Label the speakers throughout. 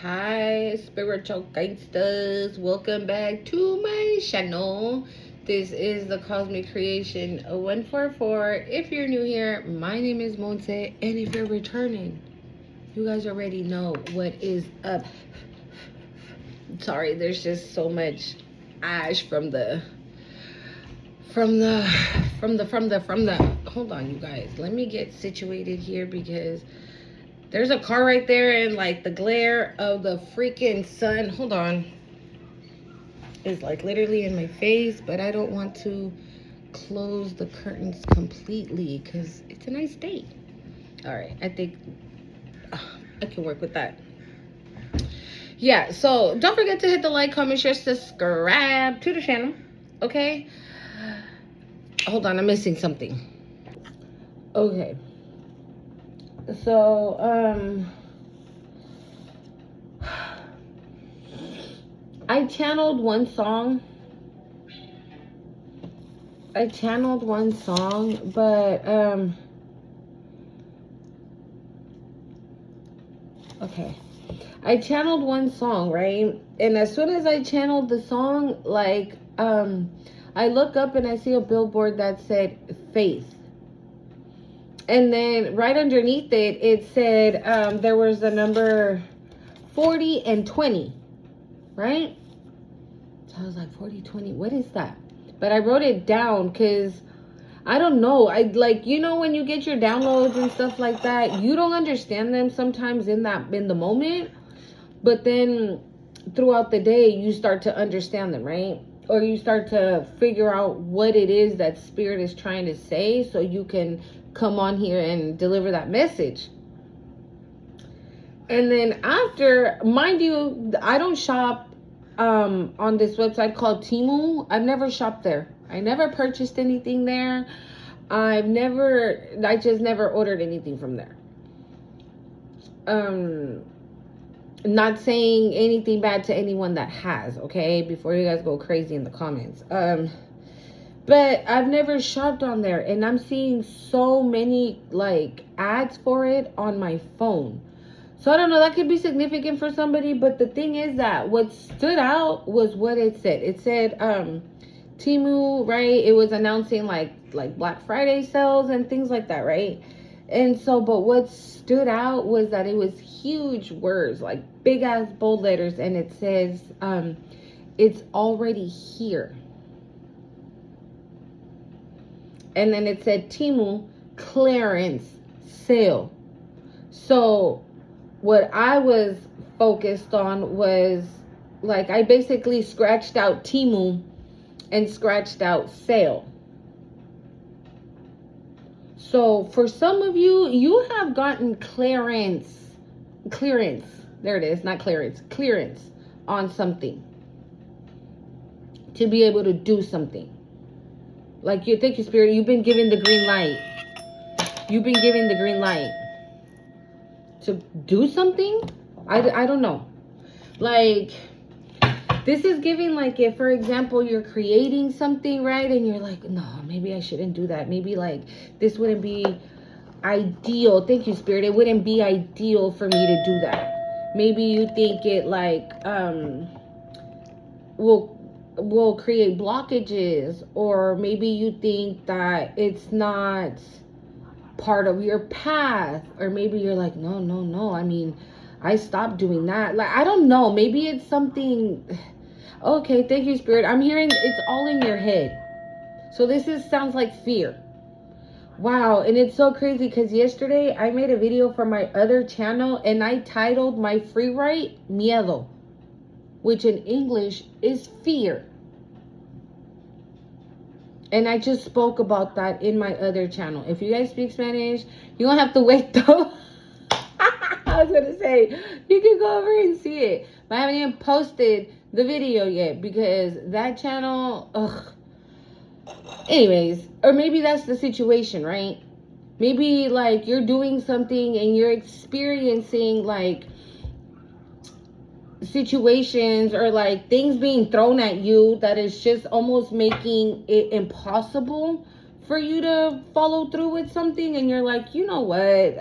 Speaker 1: Hi, spiritual gangsters. Welcome back to my channel. This is the Cosmic Creation 144. If you're new here, my name is Monse, and if you're returning, you guys already know what is up. Sorry, there's just so much ash from the hold on, you guys, let me get situated here because there's a car right there, and like the glare of the freaking sun, hold on, is like literally in my face. But I don't want to close the curtains completely because it's a nice day. All right, I think I can work with that. Yeah, so don't forget to hit the like, comment, share, subscribe to the channel. Okay, hold on, I'm missing something. Okay, so I channeled one song, but okay, I channeled one song, right? And as soon as I channeled the song, like I look up and I see a billboard that said faith. And then right underneath it, it said there was the number 40 and 20, right? So I was like, 40, 20, what is that? But I wrote it down because I don't know. I like, you know, when you get your downloads and stuff like that, you don't understand them sometimes in the moment. But then throughout the day, you start to understand them, right? Or you start to figure out what it is that Spirit is trying to say, so you can come on here and deliver that message. And then after, mind you, I don't shop on this website called Temu. I've never shopped there. I never purchased anything there. I just never ordered anything from there. Not saying anything bad to anyone that has, okay, before you guys go crazy in the comments. But I've never shopped on there, and I'm seeing so many like ads for it on my phone. So I don't know, that could be significant for somebody, but the thing is that what stood out was what it said. It said Temu, right? It was announcing like Black Friday sales and things like that, right? And so, but what stood out was that it was huge words, like big ass bold letters, and it says it's already here. And then it said Temu clearance sale. So what I was focused on was, like, I basically scratched out Temu and scratched out sale. So for some of you, you have gotten clearance, there it is, not clearance on something to be able to do something. Like, you thank you, Spirit, you've been given the green light. You've been given the green light to do something. I don't know. Like, this is giving, like, if, for example, you're creating something, right? And you're like, no, maybe I shouldn't do that. Maybe, like, this wouldn't be ideal. Thank you, Spirit. It wouldn't be ideal for me to do that. Maybe you think it, like, will create blockages, or maybe you think that it's not part of your path, or maybe you're like, no, I mean, I stopped doing that. Like, I don't know, maybe it's something. Okay, thank you, Spirit. I'm hearing it's all in your head. So this sounds like fear. Wow. And it's so crazy because yesterday I made a video for my other channel, and I titled my free write miedo, which in English is fear. And I just spoke about that in my other channel. If you guys speak Spanish, you don't have to wait though. I was going to say, you can go over and see it. But I haven't even posted the video yet because that channel, ugh. Anyways, or maybe that's the situation, right? Maybe like you're doing something and you're experiencing like situations or like things being thrown at you that is just almost making it impossible for you to follow through with something, and you're like, you know what,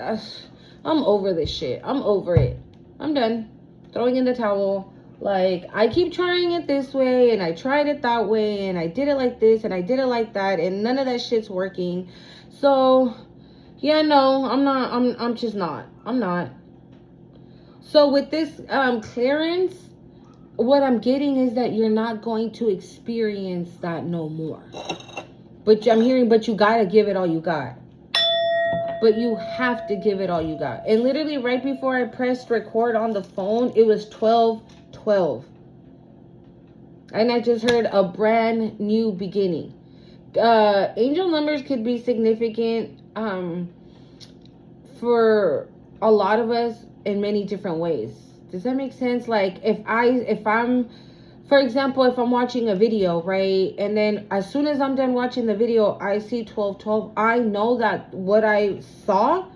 Speaker 1: I'm over this shit, I'm over it, I'm done, throwing in the towel. Like, I keep trying it this way, and I tried it that way, and I did it like this, and I did it like that, and none of that shit's working. So, yeah, no, I'm just not. I'm not. So with this clearance, what I'm getting is that you're not going to experience that no more. But I'm hearing, but you gotta give it all you got. But you have to give it all you got. And literally right before I pressed record on the phone, it was 12:12. And I just heard a brand new beginning. Angel numbers could be significant for a lot of us in many different ways. Does that make sense? Like if I'm, for example, if I'm watching a video, right? And then as soon as I'm done watching the video, I see 12:12. I know that what I saw,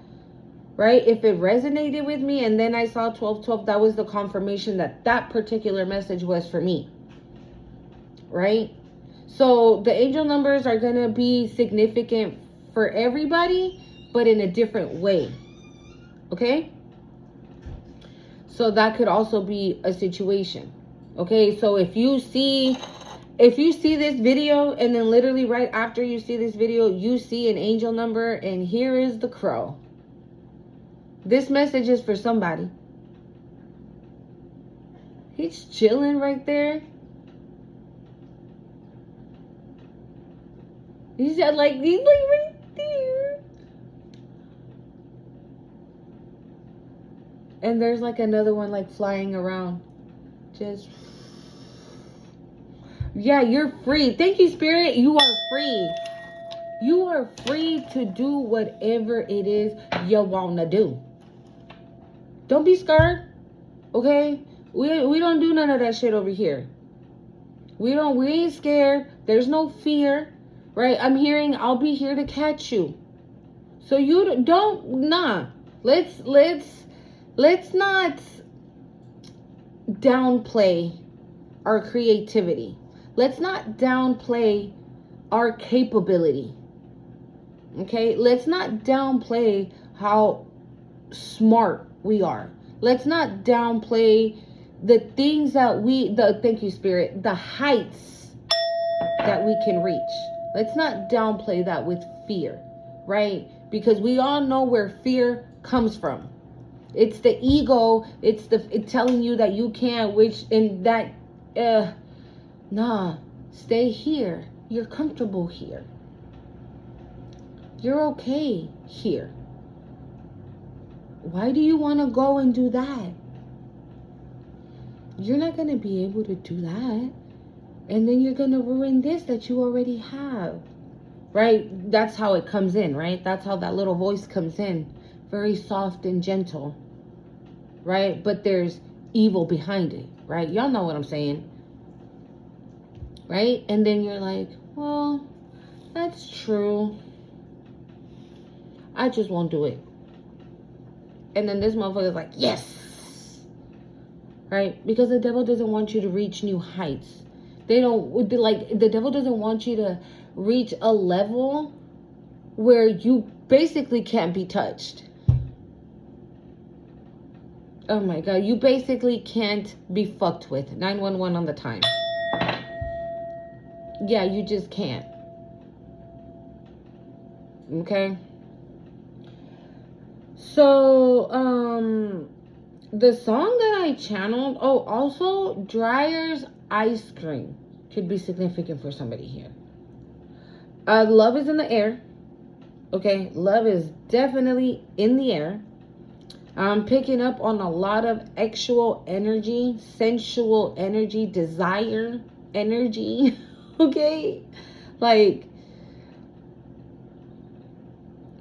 Speaker 1: right? If it resonated with me and then I saw 12:12, that was the confirmation that that particular message was for me. Right? So the angel numbers are going to be significant for everybody, but in a different way. Okay? So that could also be a situation. Okay? So if you see this video and then literally right after you see this video, you see an angel number and here is the crow. This message is for somebody. He's chilling right there. He's like right there. And there's like another one like flying around. Just, yeah, you're free. Thank you, Spirit. You are free. You are free to do whatever it is you want to do. Don't be scared. Okay? We don't do none of that shit over here. We ain't scared. There's no fear. Right? I'm hearing I'll be here to catch you. So you don't, nah. Let's not downplay our creativity. Let's not downplay our capability. Okay? Let's not downplay how smart we are. Let's not downplay the things that thank you, Spirit, the heights that we can reach. Let's not downplay that with fear, right? Because we all know where fear comes from. It's the ego. It's telling you that you can't, stay here. You're comfortable here. You're okay here. Why do you want to go and do that? You're not going to be able to do that. And then you're going to ruin this that you already have. Right? That's how it comes in, right? That's how that little voice comes in. Very soft and gentle. Right? But there's evil behind it. Right? Y'all know what I'm saying. Right? And then you're like, well, that's true. I just won't do it. And then this motherfucker's like, yes. Right? Because the devil doesn't want you to reach new heights. The devil doesn't want you to reach a level where you basically can't be touched. Oh my God. You basically can't be fucked with. 911 on the time. Yeah, you just can't. Okay? So, the song that I channeled, also Dryer's Ice Cream could be significant for somebody here. Love is in the air. Okay, love is definitely in the air. I'm picking up on a lot of sexual energy, sensual energy, desire energy. Okay, like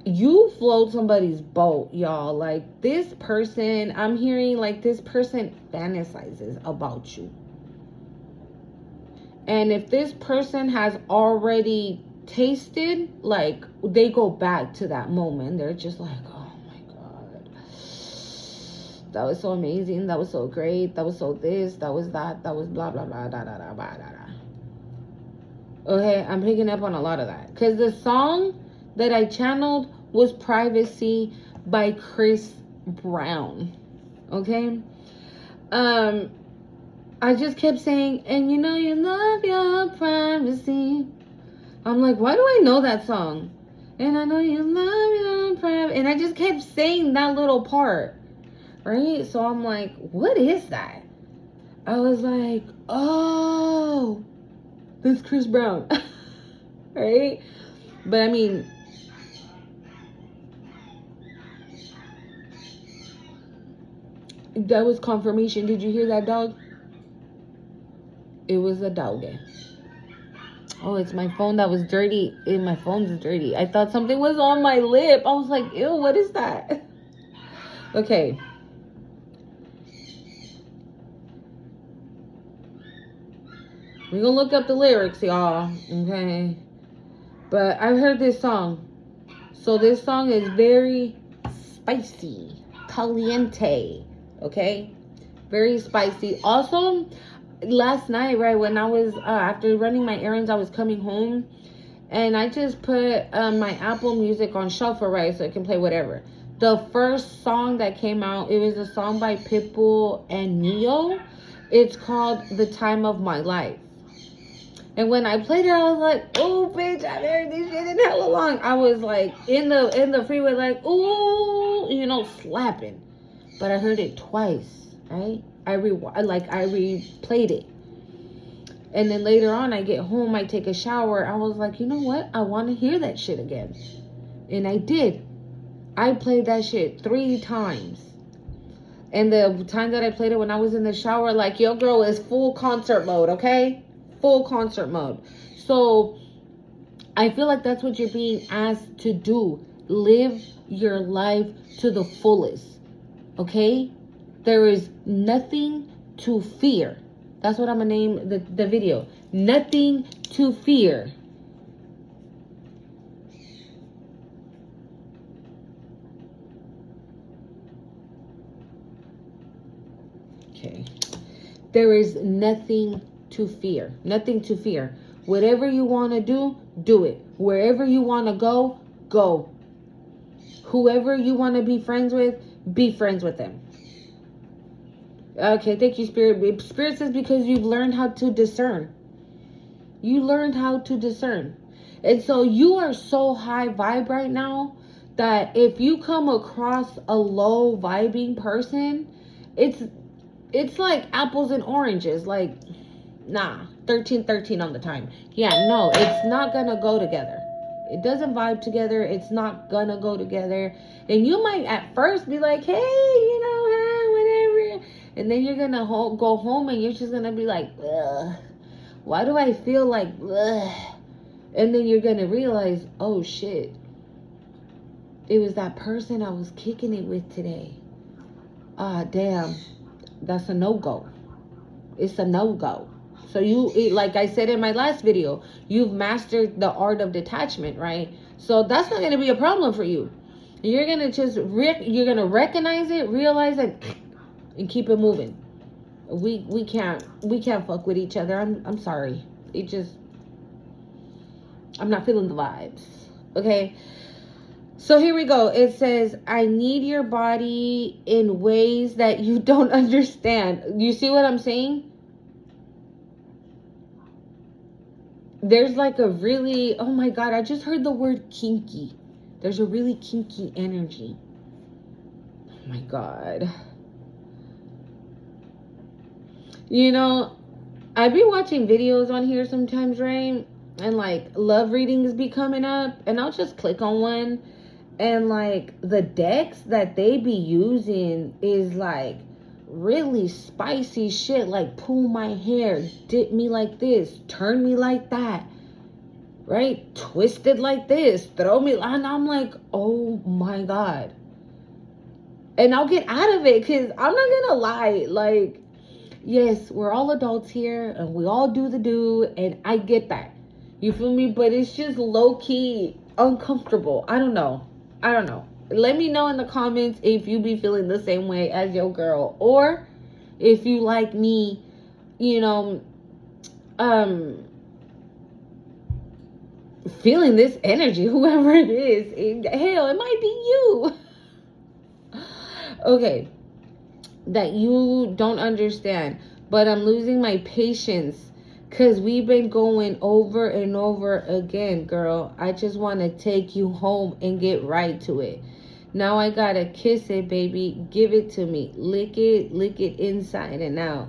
Speaker 1: you float somebody's boat, y'all. Like this person, I'm hearing like this person fantasizes about you. And if this person has already tasted, like they go back to that moment. They're just like, oh my God, that was so amazing. That was so great. That was so this, that was that, that was blah, blah, blah, da, da, da, blah, da, da. Okay, I'm picking up on a lot of that. Because the song that I channeled was Privacy by Chris Brown. Okay? I just kept saying, and you know you love your privacy. I'm like, why do I know that song? And I know you love your privacy. And I just kept saying that little part, right? So I'm like, what is that? I was like, oh, that's Chris Brown, right? But I mean, that was confirmation. Did you hear that, dog? It was a dog. Oh, it's my phone that was dirty. My phone's dirty. I thought something was on my lip. I was like, ew, what is that? Okay. We're gonna look up the lyrics, y'all. Okay. But I heard this song. So this song is very spicy. Caliente. Okay? Very spicy. Also, last night, right, when I was, after running my errands, I was coming home. And I just put my Apple Music on shuffle, right, so I can play whatever. The first song that came out, it was a song by Pitbull and Neo. It's called The Time of My Life. And when I played it, I was like, oh, bitch, I've heard this shit in hella long. I was like, in the freeway, like, ooh, you know, slapping. But I heard it twice, right? I replayed it. And then later on, I get home, I take a shower. I was like, you know what? I want to hear that shit again. And I did. I played that shit 3 times. And the time that I played it when I was in the shower, like, your girl is full concert mode, okay? Full concert mode. So I feel like that's what you're being asked to do. Live your life to the fullest, okay? There is nothing to fear. That's what I'm gonna name the video. Nothing to fear. Okay. There is nothing to fear. Nothing to fear. Whatever you want to do, do it. Wherever you want to go, go. Whoever you want to be friends with, be friends with them. Okay, thank you, Spirit. Spirit says because you've learned how to discern. You learned how to discern. And so you are so high vibe right now that if you come across a low vibing person, it's like apples and oranges. Like, nah, 13 on the time. Yeah, no, it's not gonna go together. It doesn't vibe together. It's not gonna go together. And you might at first be like, hey, you know, whatever. And then you're gonna go home and you're just gonna be like, ugh, why do I feel like, ugh? And then you're gonna realize, oh shit, it was that person I was kicking it with today. Ah, damn, that's a no-go. It's a no-go. So like I said in my last video, you've mastered the art of detachment, right? So that's not gonna be a problem for you. You're gonna just you're gonna recognize it, realize it, and keep it moving. We can't fuck with each other. I'm sorry. I'm not feeling the vibes. Okay. So here we go. It says, I need your body in ways that you don't understand. You see what I'm saying? There's like a really, oh my God, I just heard the word kinky. There's a really kinky energy. Oh my God. You know, I've been watching videos on here sometimes, right? And like love readings be coming up, and I'll just click on one, and like the decks that they be using is like really spicy shit, like pull my hair, dip me like this, turn me like that, right? Twisted like this, throw me, and I'm like, oh my God. And I'll get out of it, because I'm not gonna lie, like, yes, we're all adults here and we all do the do, and I get that. You feel me? But it's just low-key uncomfortable. I don't know. Let me know in the comments if you be feeling the same way as your girl, or if you like me, you know, feeling this energy, whoever it is. Hell, it might be you. Okay. that you don't understand. But I'm losing my patience because we've been going over and over again, girl. I just want to take you home and get right to it. Now I gotta kiss it, baby. Give it to me. Lick it inside and out.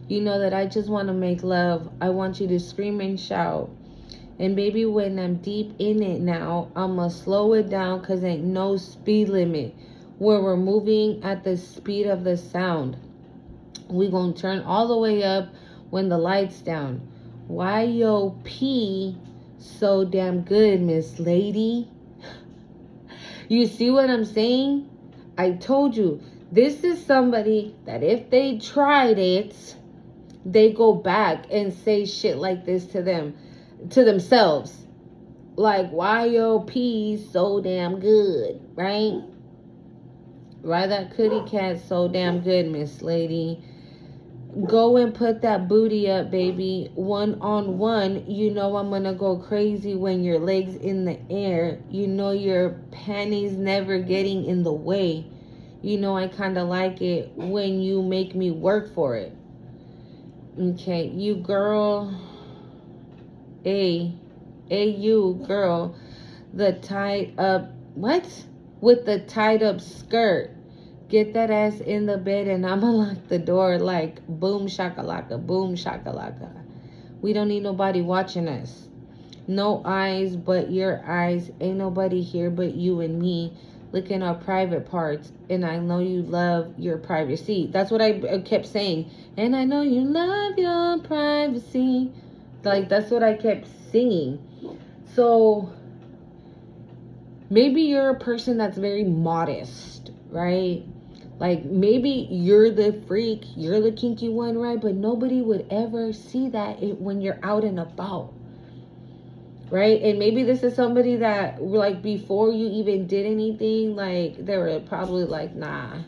Speaker 1: You know that I just want to make love. I want you to scream and shout. And baby, when I'm deep in it now, I'ma slow it down because ain't no speed limit. Where we're moving at the speed of the sound. We gonna turn all the way up when the light's down. Why yo pee so damn good, Miss Lady? You see what I'm saying? I told you, this is somebody that if they tried it, they go back and say shit like this to themselves. Like, why your pee so damn good, right? Why that kitty cat so damn good, Miss Lady? Go and put that booty up, baby. One on one. You know I'm gonna go crazy when your legs in the air. You know your panties never getting in the way. You know I kind of like it when you make me work for it. Okay, you girl. You girl. The tied up, what? With the tied up skirt. Get that ass in the bed and I'ma lock the door like boom shakalaka, boom shakalaka. We don't need nobody watching us. No eyes but your eyes. Ain't nobody here but you and me licking our private parts. And I know you love your privacy. That's what I kept saying. And I know you love your privacy. Like, that's what I kept singing. So maybe you're a person that's very modest, right? Like, maybe you're the freak, you're the kinky one, right? But nobody would ever see that when you're out and about, right? And maybe this is somebody that, like, before you even did anything, like, they were probably like, nah.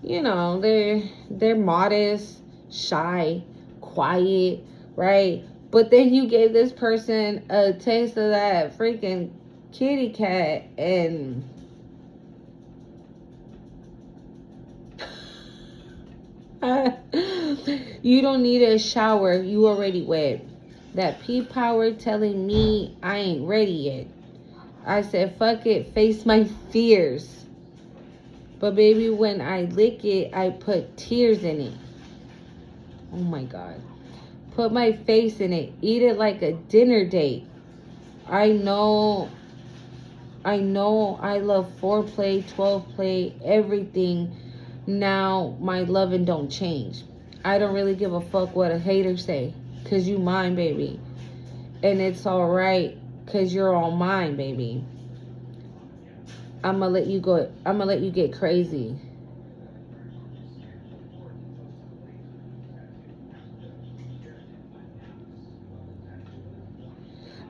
Speaker 1: You know, they're modest, shy, quiet, right? But then you gave this person a taste of that freaking kitty cat and... You don't need a shower. You already wet. That pee power telling me I ain't ready yet. I said, fuck it. Face my fears. But baby, when I lick it, I put tears in it. Oh my God. Put my face in it. Eat it like a dinner date. I know I love foreplay, 12 play, everything. Now my loving don't change. I don't really give a fuck what a hater say, cause you mine, baby. And it's alright, cause you're all mine, baby. I'ma let you go. I'ma let you get crazy.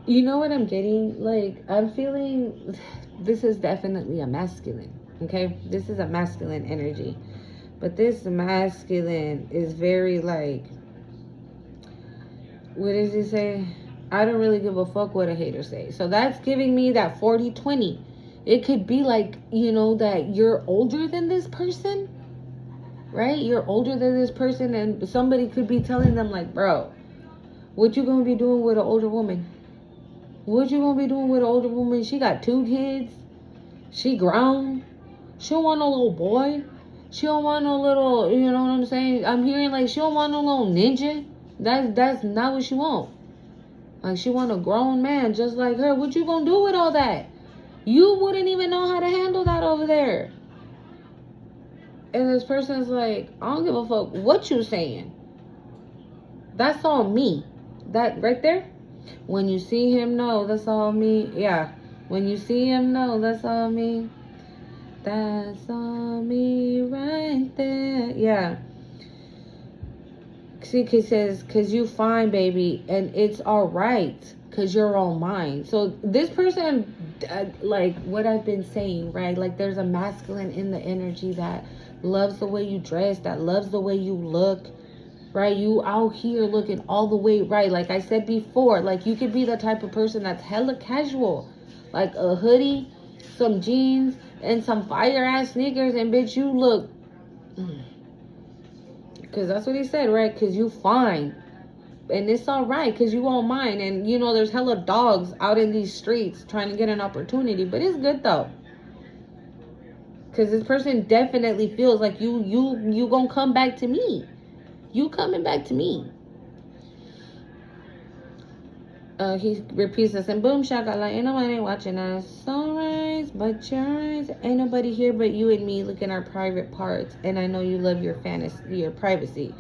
Speaker 1: You know what I'm getting? Like, I'm feeling this is definitely a masculine. Okay? This is a masculine energy. But this masculine is very like, what does he say? I don't really give a fuck what a hater say. So that's giving me that 40-20. It could be like, you know, that you're older than this person, right? You're older than this person and somebody could be telling them like, bro, what you gonna be doing with an older woman? What you gonna be doing with an older woman? She got 2 kids. She grown. She don't want no little boy. She don't want no little, you know what I'm saying? I'm hearing like she don't want no little ninja. That's not what she want. Like, she want a grown man just like her. What you gonna do with all that? You wouldn't even know how to handle that over there. And this person's like, I don't give a fuck what you saying. That's all me. That right there. When you see him, know that's all me. Yeah. When you see him, know that's all me. That's all me right there. Yeah. See, he says, because you fine, baby, and it's all right, because you're all mine. So this person, like what I've been saying, right? Like, there's a masculine in the energy that loves the way you dress, that loves the way you look, right? You out here looking all the way right. Like I said before, like, you could be the type of person that's hella casual. Like a hoodie, some jeans, and some fire-ass sneakers, and bitch, you look... Because that's what he said, right? Because you fine. And it's all right because you won't mind. And, you know, there's hella dogs out in these streets trying to get an opportunity. But it's good, though. Because this person definitely feels like you gonna come back to me. You coming back to me. He repeats this, and boom, shaka, like, ain't nobody watching us. Sunrise, but your eyes. Ain't nobody here but you and me looking our private parts. And I know you love your fantasy, your privacy.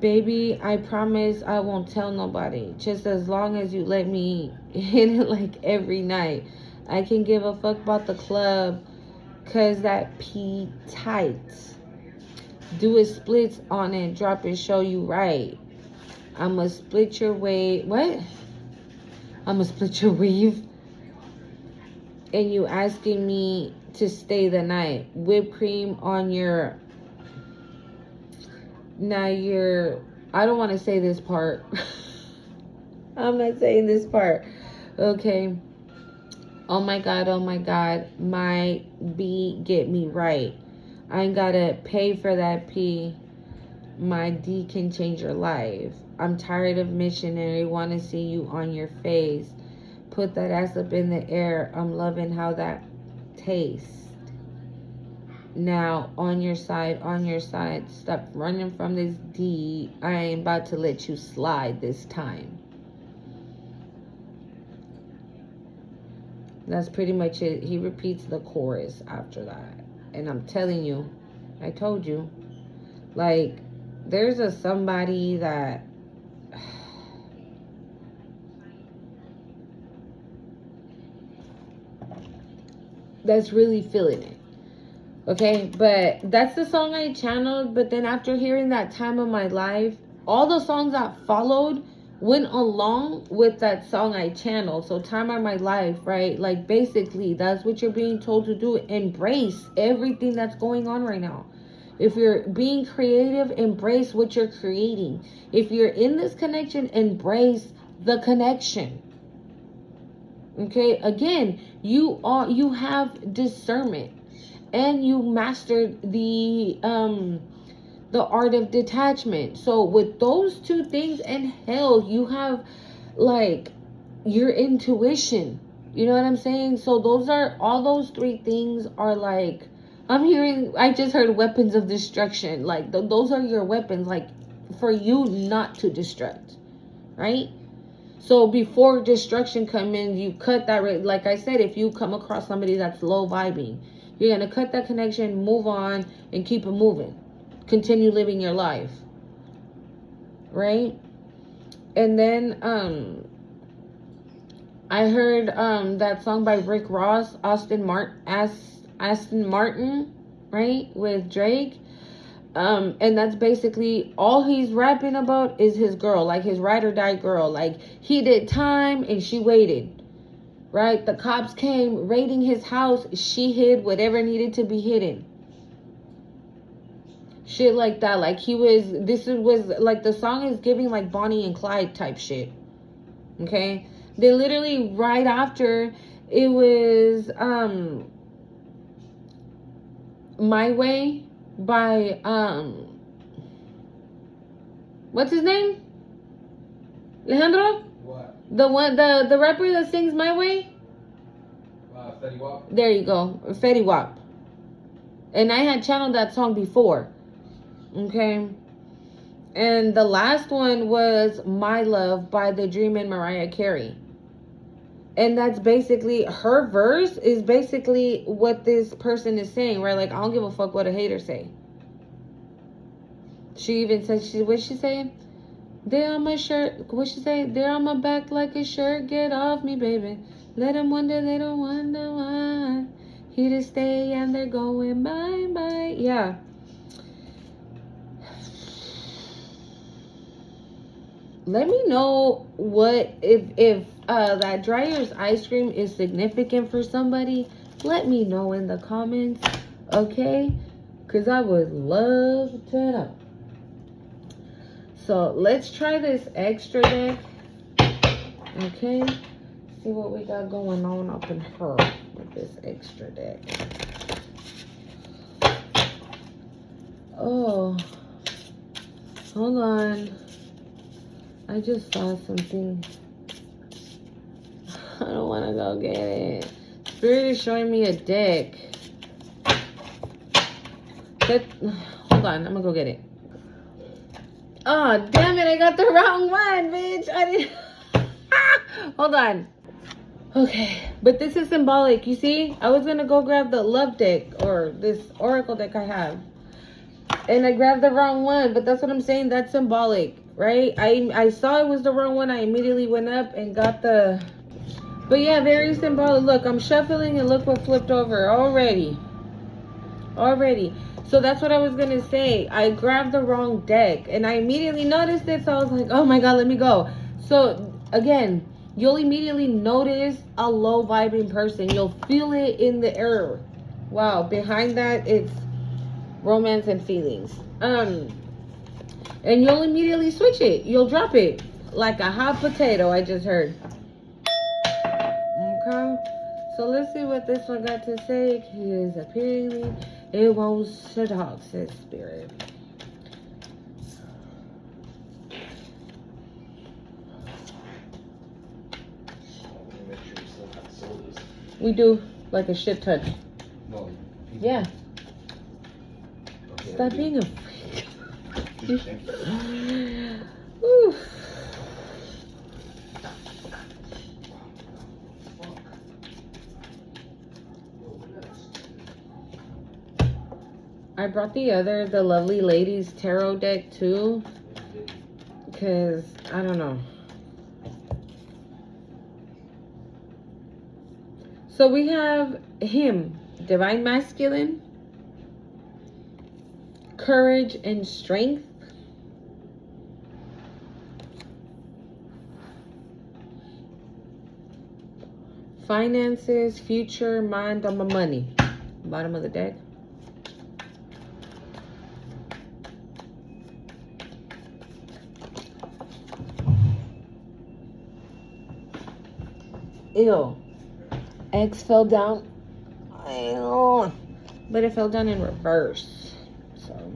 Speaker 1: Baby, I promise I won't tell nobody. Just as long as you let me hit it like every night. I can give a fuck about the club. Cause that P tight. Do a splits on it. Drop it, show you right. I'ma split your wave. What? I'ma split your weave. And you asking me to stay the night. Whipped cream on your... Now you're... I don't want to say this part. I'm not saying this part. Okay. Oh my God, my B get me right. I ain't gotta pay for that P. My D can change your life. I'm tired of missionary, wanna see you on your face. Put that ass up in the air. I'm loving how that tastes. Now, on your side. Stop running from this D. I ain't about to let you slide this time. That's pretty much it. He repeats the chorus after that. And I'm telling you, I told you, like, there's a somebody that that's really feeling it. Okay, but that's the song I channeled. But then after hearing that Time of My Life, all the songs that followed went along with that song I channeled. So Time of My Life, right? Like, basically, that's what you're being told to do. Embrace everything that's going on right now. If you're being creative, embrace what you're creating. If you're in this connection, embrace the connection. Okay, again, you have discernment. And you mastered the art of detachment. So with those two things, and hell, you have like your intuition. You know what I'm saying? So all those three things are like, I just heard weapons of destruction. Like those are your weapons, like for you not to destruct, right? So before destruction come in, you cut that. Like I said, if you come across somebody that's low vibing, you're going to cut that connection, move on, and keep it moving. Continue living your life. Right? And then I heard that song by Rick Ross, Aston Martin, right? With Drake. And that's basically all he's rapping about is his girl, like his ride or die girl. Like, he did time and she waited. Right? The cops came raiding his house. She hid whatever needed to be hidden. Shit like that. Like was like the song is giving like Bonnie and Clyde type shit. Okay? They literally right after it was My Way by what's his name? Alejandro?
Speaker 2: What?
Speaker 1: The rapper that sings My Way?
Speaker 2: Fetty Wap?
Speaker 1: There you go. Fetty Wap. And I had channeled that song before. Okay. And the last one was My Love by The Dream and Mariah Carey. And that's basically, her verse is basically what this person is saying, right? Like, I don't give a fuck what a hater say. She even said, what's she saying? They're on my shirt. What she say? They're on my back like a shirt. Get off me, baby. Let them wonder, they don't wonder why. Here to stay and they're going bye-bye. Yeah. Let me know if that Dryer's ice cream is significant for somebody. Let me know in the comments. Okay? Because I would love to know. So let's try this extra deck. Okay, see what we got going on up in her with this extra deck. Oh, Hold on. I just saw something. I don't want to go get it. Spirit is showing me a deck. Hold on, I'm gonna go get it. Oh, damn it, I got the wrong one, bitch. I didn't. Hold on. Okay, but this is symbolic. You see, I was gonna go grab the love deck or this oracle deck I have, and I grabbed the wrong one. But that's what I'm saying. That's symbolic, right? I saw it was the wrong one. I immediately went up and got the. But yeah, very symbolic. Look, I'm shuffling and look what flipped over already. So that's what I was gonna say. I grabbed the wrong deck and I immediately noticed it. So I was like, oh my God, let me go. So again, you'll immediately notice a low vibing person. You'll feel it in the air. Wow, behind that it's romance and feelings. And you'll immediately switch it. You'll drop it like a hot potato, I just heard. Okay. So let's see what this one got to say. Because apparently it wants to talk, says Spirit.
Speaker 2: Make sure we still have sodas.
Speaker 1: We do, like a shit ton.
Speaker 2: No.
Speaker 1: Yeah.
Speaker 2: Okay,
Speaker 1: Stop
Speaker 2: we
Speaker 1: being a
Speaker 2: do.
Speaker 1: freak. Oof. I brought the Lovely Ladies tarot deck too, because I don't know. So we have him, divine masculine, courage and strength, finances, future, mind on my money. Bottom of the deck. Ew. X fell down. Ew. But it fell down in reverse. So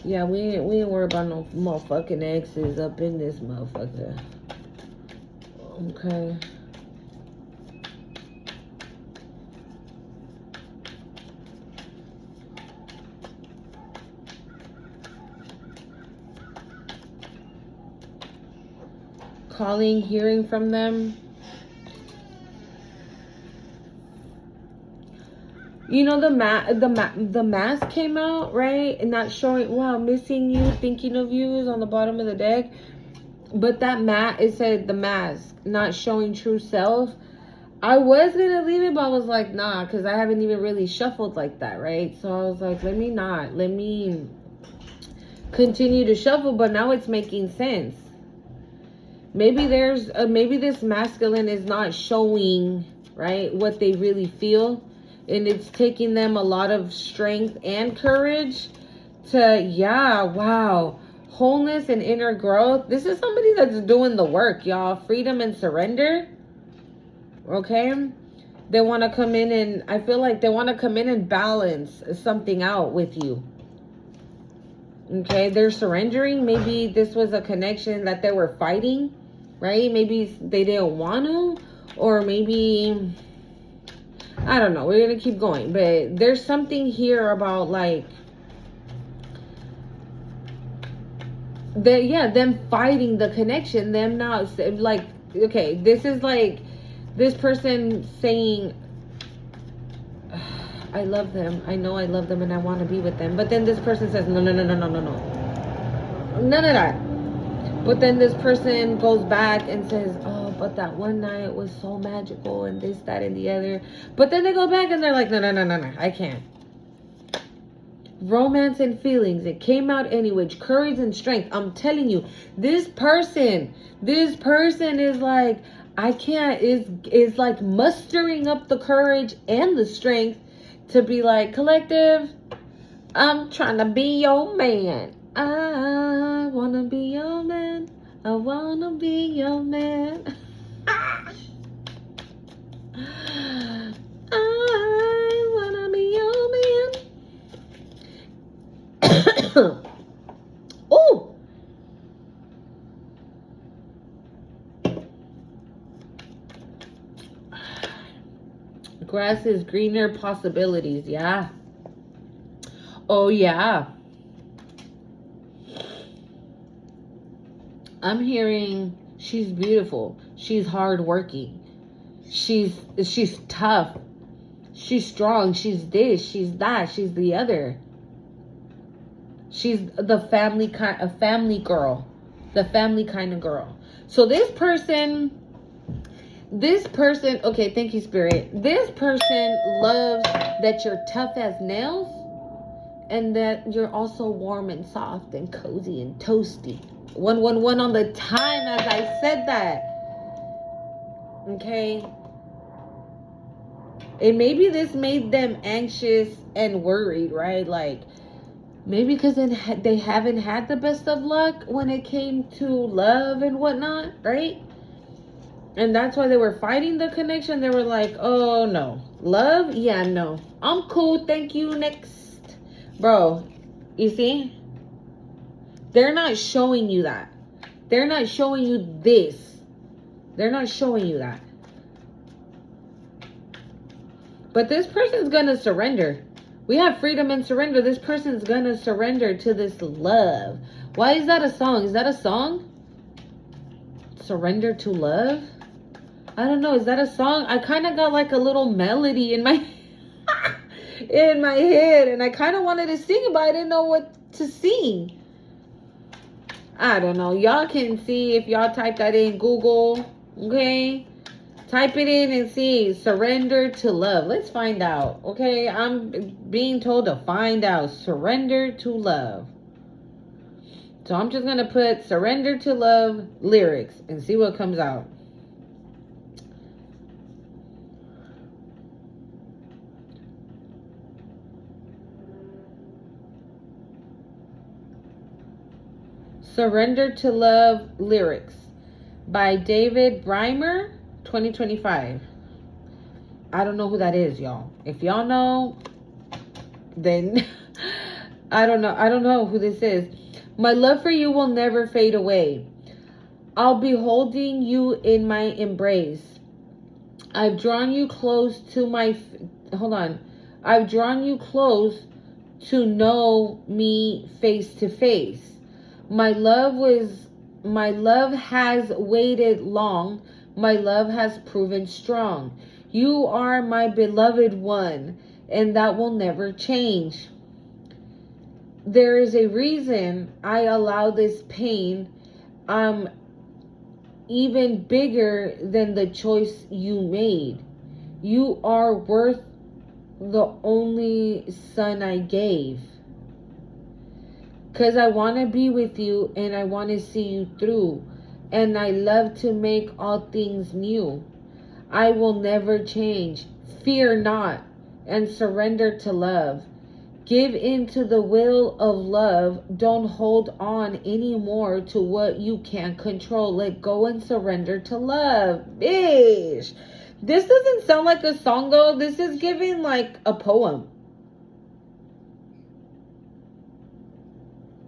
Speaker 1: yeah, we ain't worried about no motherfucking X's up in this motherfucker. Okay. Calling, hearing from them. You know, the mask came out, right? And not showing, wow, missing you, thinking of you is on the bottom of the deck. But that it said the mask, not showing true self. I was going to leave it, but I was like, nah, because I haven't even really shuffled like that, right? So I was like, let me continue to shuffle, but now it's making sense. Maybe maybe this masculine is not showing, right, what they really feel. And it's taking them a lot of strength and courage to, yeah, wow, wholeness and inner growth. This is somebody that's doing the work, y'all. Freedom and surrender. Okay? They want to come in and, I feel like they want to come in and balance something out with you. Okay? They're surrendering. Maybe this was a connection that they were fighting, right? Maybe they didn't want to, or maybe, I don't know. We're going to keep going. But there's something here about like, them fighting the connection. Them not, like, okay, this is like this person saying, I love them. I know I love them and I want to be with them. But then this person says, no. None of that. But then this person goes back and says, oh, but that one night was so magical and this, that, and the other. But then they go back and they're like, no, I can't. Romance and feelings. It came out anyway. Courage and strength. I'm telling you, this person is like, I can't, is like mustering up the courage and the strength to be like, collective, I'm trying to be your man. I wanna be your man. I wanna be your man. I wanna be your man. grass is greener, possibilities. Yeah. Oh, yeah. I'm hearing she's beautiful. She's hardworking. She's tough. She's strong. She's this. She's that. She's the other. She's the family kind, a family girl, the family kind of girl. So this person, okay, thank you, Spirit. This person loves that you're tough as nails and that you're also warm and soft and cozy and toasty. 111 on the time as I said that. Okay. And maybe this made them anxious and worried, right? Like, maybe because they haven't had the best of luck when it came to love and whatnot, right? And that's why they were fighting the connection. They were like, oh, no. Love? Yeah, no. I'm cool. Thank you. Next. Bro, you see? They're not showing you that. They're not showing you this. They're not showing you that. But this person's going to surrender. We have freedom and surrender. This person's going to surrender to this love. Why is that a song? Is that a song? Surrender to love? I don't know. Is that a song? I kind of got like a little melody in my in my head. And I kind of wanted to sing it, but I didn't know what to sing. I don't know. Y'all can see if y'all type that in Google. Okay? Type it in and see. Surrender to love. Let's find out. Okay? I'm being told to find out. Surrender to love. So I'm just going to put surrender to love lyrics and see what comes out. Surrender to Love lyrics by David Breimer, 2025. I don't know who that is, y'all. If y'all know, then I don't know. I don't know who this is. My love for you will never fade away. I'll be holding you in my embrace. I've drawn you close to my... Hold on. I've drawn you close to know me face to face. My love has waited long. My love has proven strong. You are my beloved one, and that will never change. There is a reason I allow this pain. Even bigger than the choice you made. You are worth the only son I gave. Because I want to be with you and I want to see you through. And I love to make all things new. I will never change. Fear not and surrender to love. Give in to the will of love. Don't hold on anymore to what you can't control. Let go and surrender to love. Bish. This doesn't sound like a song though. This is giving like a poem.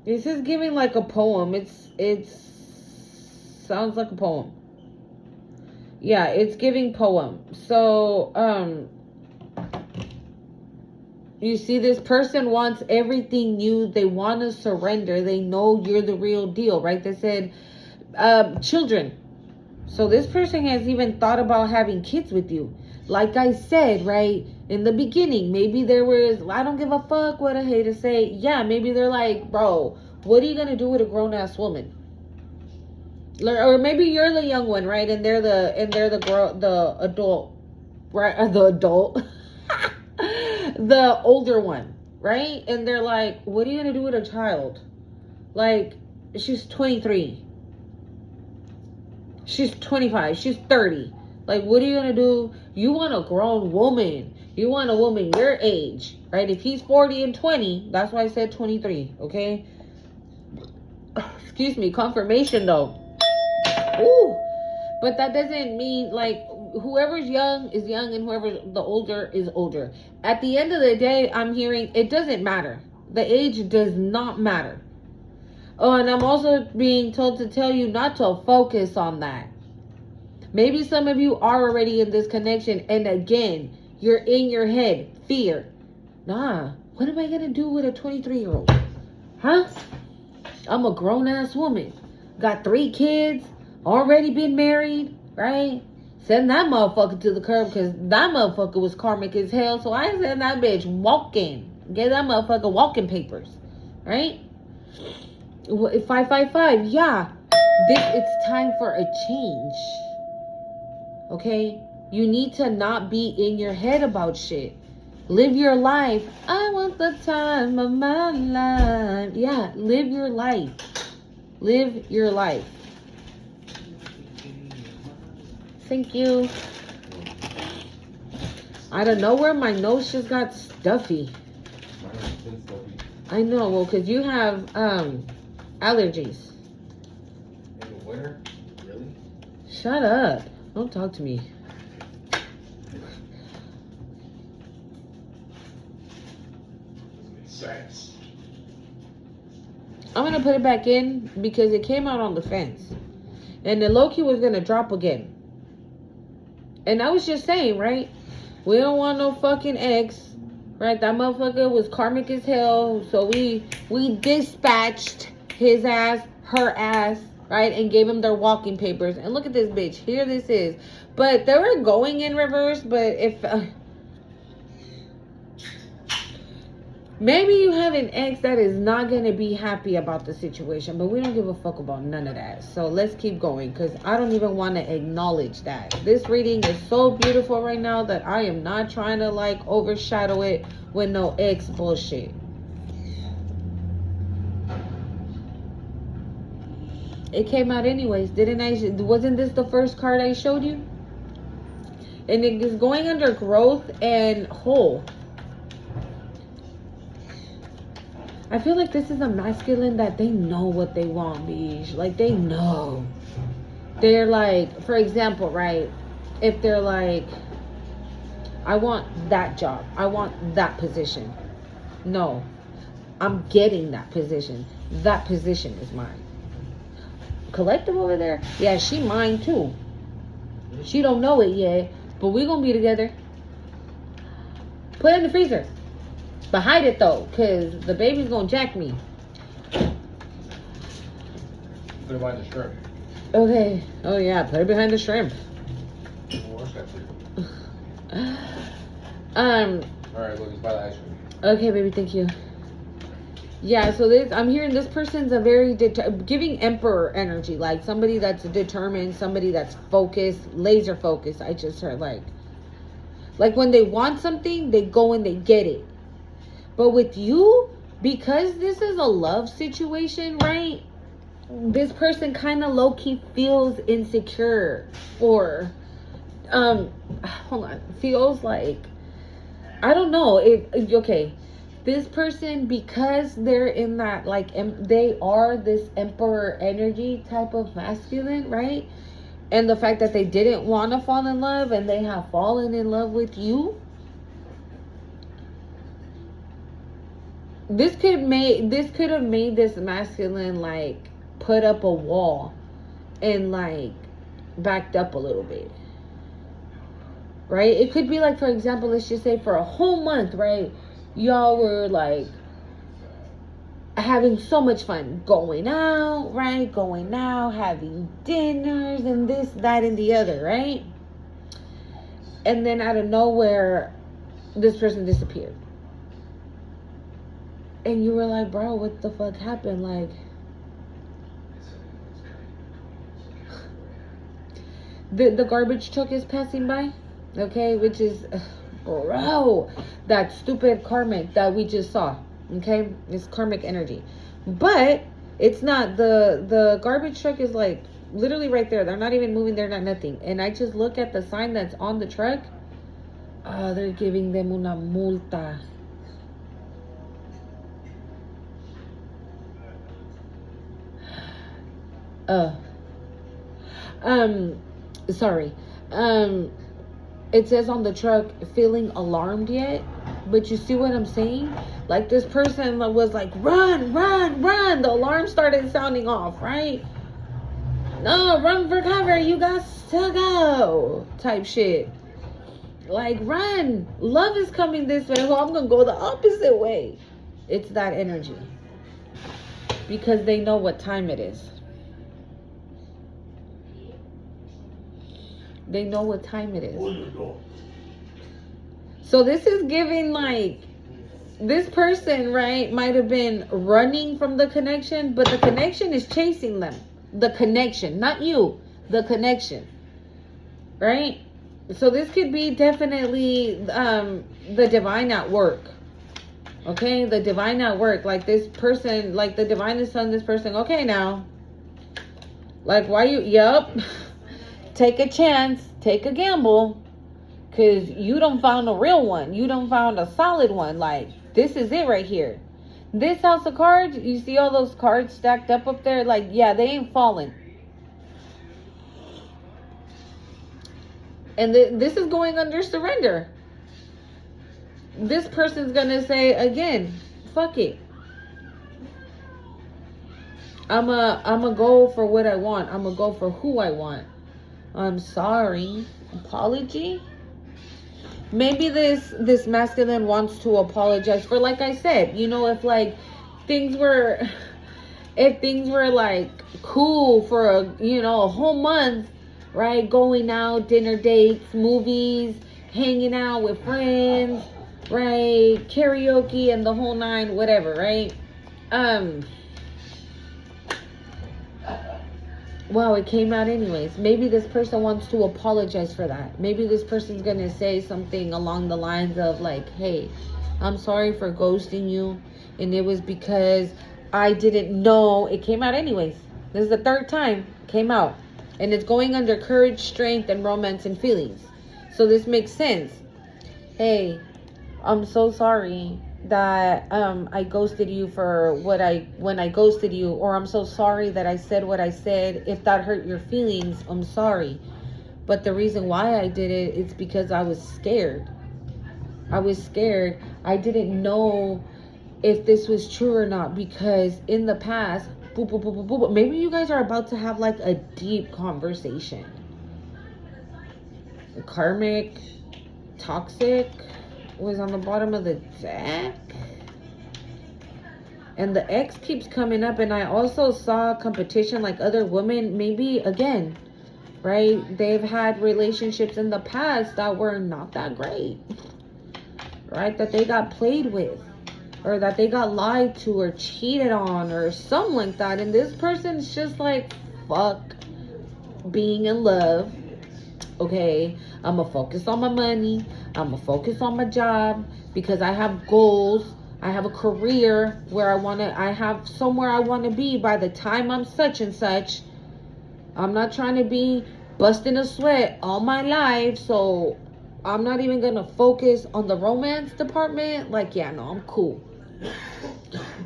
Speaker 1: This is giving like a poem. It's sounds like a poem. Yeah, it's giving poem. So, you see, this person wants everything new. They want to surrender. They know you're the real deal, right? They said, children. So this person has even thought about having kids with you. Like I said, right, in the beginning, maybe there was, I don't give a fuck what I hate to say. Yeah, maybe they're like, bro, what are you going to do with a grown-ass woman? Or maybe you're the young one, right? And they're the girl, the adult, right? The adult. The older one, right? And they're like, what are you going to do with a child? Like, she's 23. She's 25. She's 30. Like, what are you going to do? You want a grown woman. You want a woman your age, right? If he's 40 and 20, that's why I said 23, okay? Excuse me, confirmation though. Ooh. But that doesn't mean, like, whoever's young is young and whoever's the older is older. At the end of the day, I'm hearing it doesn't matter. The age does not matter. Oh, and I'm also being told to tell you not to focus on that. Maybe some of you are already in this connection. And again, You're in your head. Fear. Nah. What am I going to do with a 23-year-old? Huh? I'm a grown-ass woman. Got 3 kids. Already been married. Right? Send that motherfucker to the curb because that motherfucker was karmic as hell. So I send that bitch walking. Get that motherfucker walking papers. Right? 555. Yeah. It's time for a change. Okay? You need to not be in your head about shit. Live your life. I want the time of my life. Yeah, live your life. Live your life. Thank you. Out of nowhere, my nose just got stuffy. I know, well, because you have allergies.
Speaker 2: In the winter? Really?
Speaker 1: Shut up. Don't talk to me.
Speaker 2: Sex.
Speaker 1: I'm going to put it back in because it came out on the fence. And the Loki was going to drop again. And I was just saying, right? We don't want no fucking ex. Right? That motherfucker was karmic as hell. So we dispatched his ass, her ass, right? And gave him their walking papers. And look at this bitch. Here this is. But they were going in reverse. But if... maybe you have an ex that is not going to be happy about the situation, but we don't give a fuck about none of that. So let's keep going because I don't even want to acknowledge that. This reading is so beautiful right now that I am not trying to like overshadow it with no ex bullshit. It came out anyways, didn't I? Wasn't this the first card I showed you? And it is going under growth and whole. I feel like this is a masculine that they know what they want, bitch. Like, they know. They're like, for example, right? If they're like, I want that job. I want that position. No. I'm getting that position. That position is mine. Collective over there? Yeah, she mine too. She don't know it yet, but we gonna be together. Put it in the freezer. But hide it though, because the baby's gonna jack me.
Speaker 2: Put it behind the shrimp.
Speaker 1: Okay. Oh yeah, put it behind the shrimp.
Speaker 2: Alright, look, it's by the ice cream.
Speaker 1: Okay, baby, thank you. Yeah, so I'm hearing this person's a very giving emperor energy, like somebody that's determined, somebody that's focused, laser focused. I just heard like when they want something, they go and they get it. But with you, because this is a love situation, right? This person kind of low-key feels insecure or, hold on, feels like, I don't know. Okay, this person, because they're in that, like, they are this emperor energy type of masculine, right? And the fact that they didn't want to fall in love and they have fallen in love with you. This could have made this masculine like put up a wall and like backed up a little bit. Right? It could be like, for example, let's just say for a whole month, right? Y'all were like having so much fun going out, right? Going out, having dinners and this, that, and the other, right? And then out of nowhere, this person disappeared. And you were like, bro, what the fuck happened? Like, the garbage truck is passing by, okay? Which is, bro, that stupid karmic that we just saw, okay? It's karmic energy. But it's not, the garbage truck is like literally right there. They're not even moving, they're not nothing. And I just look at the sign that's on the truck. Oh, they're giving them una multa. Sorry. It says on the truck, feeling alarmed yet? But you see what I'm saying? Like this person was like, run, run, run. The alarm started sounding off, right? No, run for cover. You got to go. Type shit. Like, run. Love is coming this way. Well, I'm going to go the opposite way. It's that energy. Because they know what time it is. They know what time it is. So this is giving like, this person, right, might have been running from the connection, but the connection is chasing them. The connection, not you. The connection. Right? So this could be definitely the divine at work. Okay? The divine at work. Like this person, like the divine is telling this person, okay now. Like why you, yup. Take a chance. Take a gamble. Because you don't found a real one. You don't found a solid one. Like this is it right here. This house of cards, you see all those cards stacked up there? Like, yeah, they ain't falling. And this is going under surrender. This person's going to say, again, fuck it. I'm a go for what I want. I'm a go for who I want. I'm sorry. Apology? Maybe this masculine wants to apologize for, like I said, you know, if like things were like cool for a whole month, right? Going out, dinner dates, movies, hanging out with friends, right? Karaoke and the whole nine, whatever, right? Wow, it came out anyways. Maybe this person wants to apologize for that. Maybe this person's going to say something along the lines of like, hey, I'm sorry for ghosting you. And it was because I didn't know. It came out anyways. This is the third time it came out. And it's going under courage, strength, and romance and feelings. So this makes sense. Hey, I'm so sorry that I ghosted you for when I ghosted you, or I'm so sorry that I said what I said. If that hurt your feelings, I'm sorry. But the reason why I did it is because I was scared. I was scared. I didn't know if this was true or not, because in the past, boop, boop, boop, boop, boop, maybe you guys are about to have like a deep conversation. Karmic, toxic was on the bottom of the deck. And the X keeps coming up. And I also saw competition, like other women, maybe again, right? They've had relationships in the past that were not that great, right? That they got played with, or that they got lied to or cheated on or something like that. And this person's just like, fuck being in love. Okay, I'm gonna focus on my money. I'm gonna focus on my job because I have goals. I have a career where I have somewhere I want to be by the time I'm such and such. I'm not trying to be busting a sweat all my life. So I'm not even gonna focus on the romance department. Like, yeah, no, I'm cool.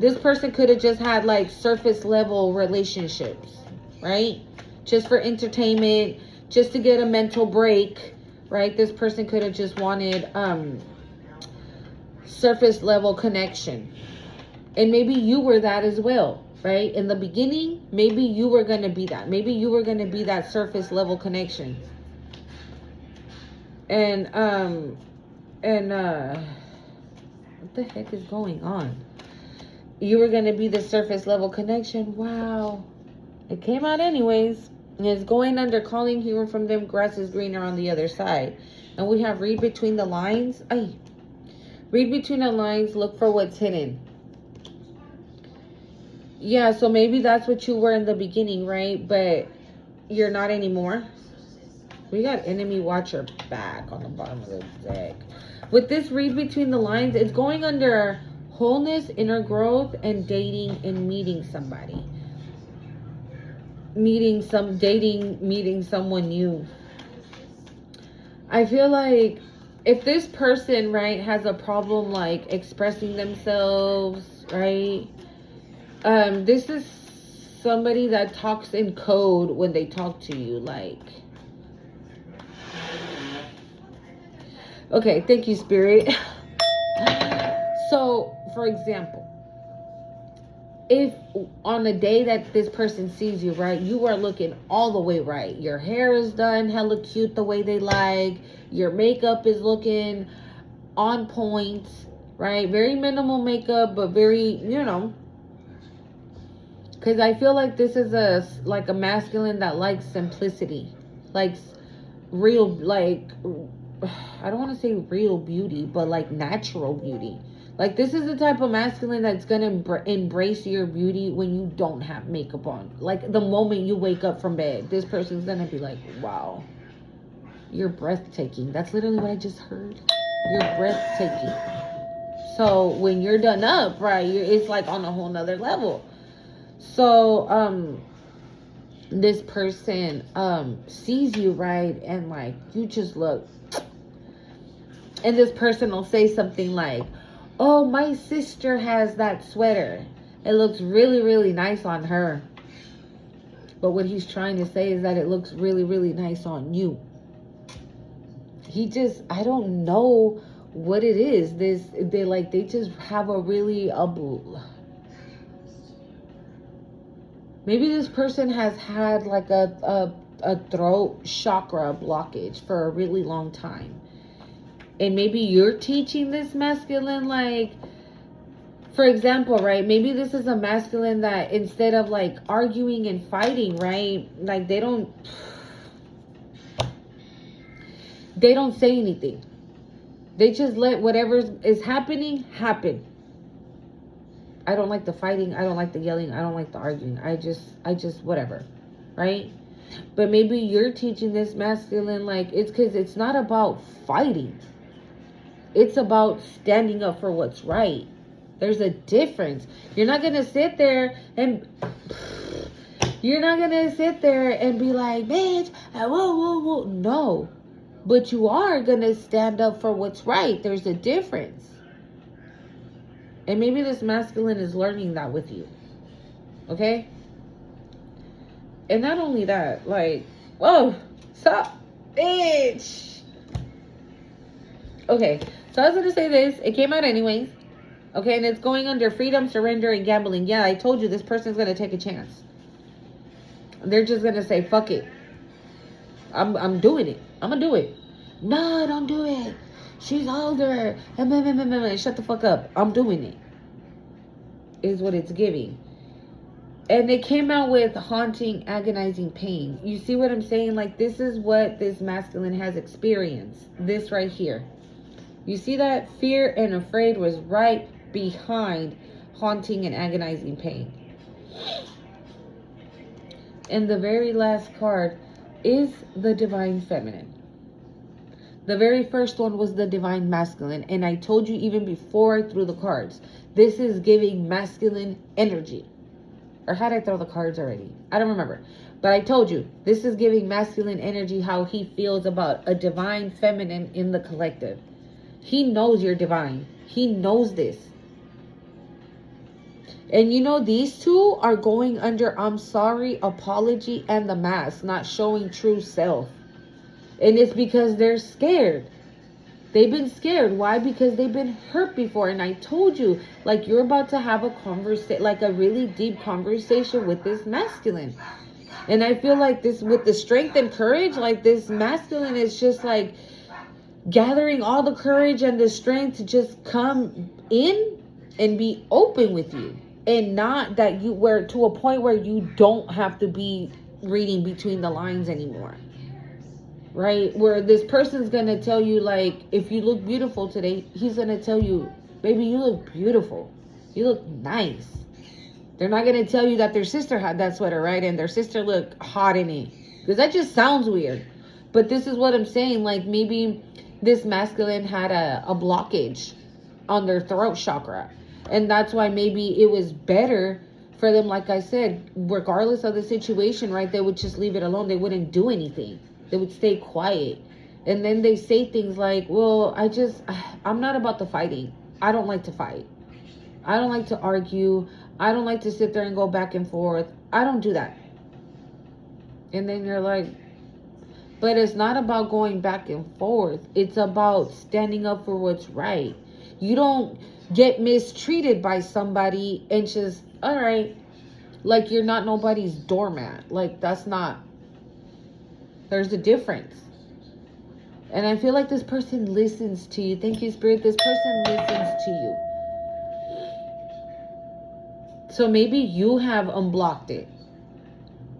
Speaker 1: This person could have just had like surface level relationships, right? Just for entertainment, just to get a mental break, right? This person could have just wanted surface level connection. And maybe you were that as well, right? In the beginning, maybe you were going to be that. Maybe you were going to be that surface level connection. And what the heck is going on? You were going to be the surface level connection. Wow. It came out anyways. And it's going under calling hearing from them. Grass is greener on the other side. And we have read between the lines. Ay. Read between the lines. Look for what's hidden. Yeah, so maybe that's what you were in the beginning, right? But you're not anymore. We got enemy watcher back on the bottom of the deck. With this read between the lines, it's going under wholeness, inner growth, and dating and meeting somebody. Meeting someone new. I feel like if this person, right, has a problem like expressing themselves, right? This is somebody that talks in code when they talk to you, like. Okay, thank you, Spirit. So, for example, if on the day that this person sees you, right, you are looking all the way right. Your hair is done hella cute the way they like. Your makeup is looking on point, right? Very minimal makeup, but very, you know. Because I feel like this is a masculine that likes simplicity. Likes real, like, I don't want to say real beauty, but like natural beauty. Like, this is the type of masculine that's going to embrace your beauty when you don't have makeup on. Like, the moment you wake up from bed, this person's going to be like, wow, you're breathtaking. That's literally what I just heard. You're breathtaking. So, when you're done up, right, it's like on a whole nother level. So, this person sees you, right, and like, you just look. And this person will say something like, oh, my sister has that sweater. It looks really, really nice on her. But what he's trying to say is that it looks really, really nice on you. I don't know what it is. They just have a really, maybe this person has had like a throat chakra blockage for a really long time. And maybe you're teaching this masculine, like, for example, right? Maybe this is a masculine that instead of like arguing and fighting, right? Like they don't say anything. They just let whatever is happening happen. I don't like the fighting. I don't like the yelling. I don't like the arguing. I just whatever, right? But maybe you're teaching this masculine, like, it's because it's not about fighting. It's about standing up for what's right. There's a difference. You're not going to sit there and be like, bitch, whoa. No. But you are going to stand up for what's right. There's a difference. And maybe this masculine is learning that with you. Okay? And not only that, like, whoa, stop, bitch. Okay, so I was going to say this. It came out anyways. Okay, and it's going under freedom, surrender, and gambling. Yeah, I told you this person's going to take a chance. They're just going to say, fuck it. I'm doing it. I'm going to do it. No, don't do it. She's older. Shut the fuck up. I'm doing it. Is what it's giving. And it came out with haunting, agonizing pain. You see what I'm saying? Like, this is what this masculine has experienced. This right here. You see that? Fear and afraid was right behind haunting and agonizing pain. And the very last card is the divine feminine. The very first one was the divine masculine. And I told you even before I threw the cards, this is giving masculine energy. Or had I throw the cards already? I don't remember. But I told you, this is giving masculine energy, how he feels about a divine feminine in the collective. He knows you're divine. He knows this. And you know, these two are going under I'm sorry, apology, and the mask, not showing true self. And it's because they're scared. They've been scared. Why? Because they've been hurt before. And I told you, like, you're about to have a conversation, like a really deep conversation with this masculine. And I feel like this, with the strength and courage, like this masculine is just like gathering all the courage and the strength to just come in and be open with you. And not that you were to a point where you don't have to be reading between the lines anymore. Right? Where this person's going to tell you, like, if you look beautiful today, he's going to tell you, baby, you look beautiful. You look nice. They're not going to tell you that their sister had that sweater, right? And their sister looked hot in it. Because that just sounds weird. But this is what I'm saying. Like, maybe this masculine had a blockage on their throat chakra. And that's why maybe it was better for them, like I said, regardless of the situation, right? They would just leave it alone. They wouldn't do anything. They would stay quiet. And then they say things like, well, I'm not about the fighting. I don't like to fight. I don't like to argue. I don't like to sit there and go back and forth. I don't do that. And then you're like, but it's not about going back and forth. It's about standing up for what's right. You don't get mistreated by somebody and just, all right, like you're not nobody's doormat. Like that's not, there's a difference. And I feel like this person listens to you. Thank you, Spirit. This person listens to you. So maybe you have unblocked it,